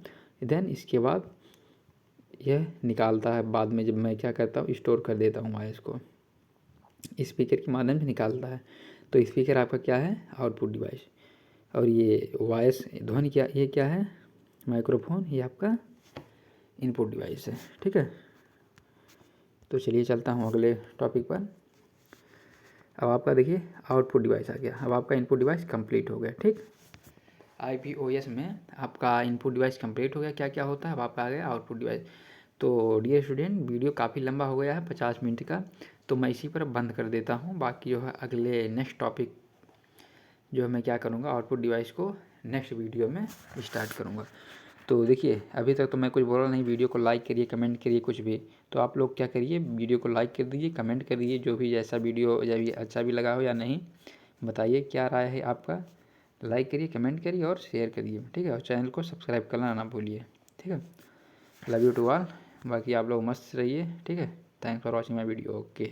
देन इसके बाद यह निकालता है, बाद में जब मैं क्या करता हूँ, स्टोर कर देता हूँ वॉइस को, स्पीकर के माध्यम से निकालता है। तो स्पीकर आपका क्या है, आउटपुट डिवाइस। और ये वॉइस ध्वनि क्या, ये क्या है, माइक्रोफोन, ये आपका इनपुट डिवाइस है, ठीक है। तो चलिए चलता हूँ अगले टॉपिक पर। अब आपका देखिए आउटपुट डिवाइस आ गया। अब आपका इनपुट डिवाइस कंप्लीट हो गया, ठीक। IPOS में आपका इनपुट डिवाइस कंप्लीट हो गया। क्या क्या होता है, अब आपका आ गया आउटपुट डिवाइस। तो डियर स्टूडेंट, वीडियो काफ़ी लंबा हो गया है, 50 मिनट का, तो मैं इसी पर बंद कर देता हूँ। बाकी जो है अगले नेक्स्ट टॉपिक जो है मैं क्या करूँगा, आउटपुट डिवाइस को नेक्स्ट वीडियो में स्टार्ट करूँगा। तो देखिए अभी तक तो मैं कुछ बोला नहीं। वीडियो को लाइक करिए, कमेंट करिए, कुछ भी। तो आप लोग क्या करिए, वीडियो को लाइक कर दीजिए, कमेंट कर दीजिए, जो भी जैसा वीडियो या भी अच्छा भी लगा हो या नहीं, बताइए क्या राय है आपका। लाइक करिए, कमेंट करिए और शेयर करिए, ठीक है। और चैनल को सब्सक्राइब करना ना भूलिए, ठीक है। Love you to all. बाकी आप लोग मस्त रहिए, ठीक है। Thanks for watching my video, okay.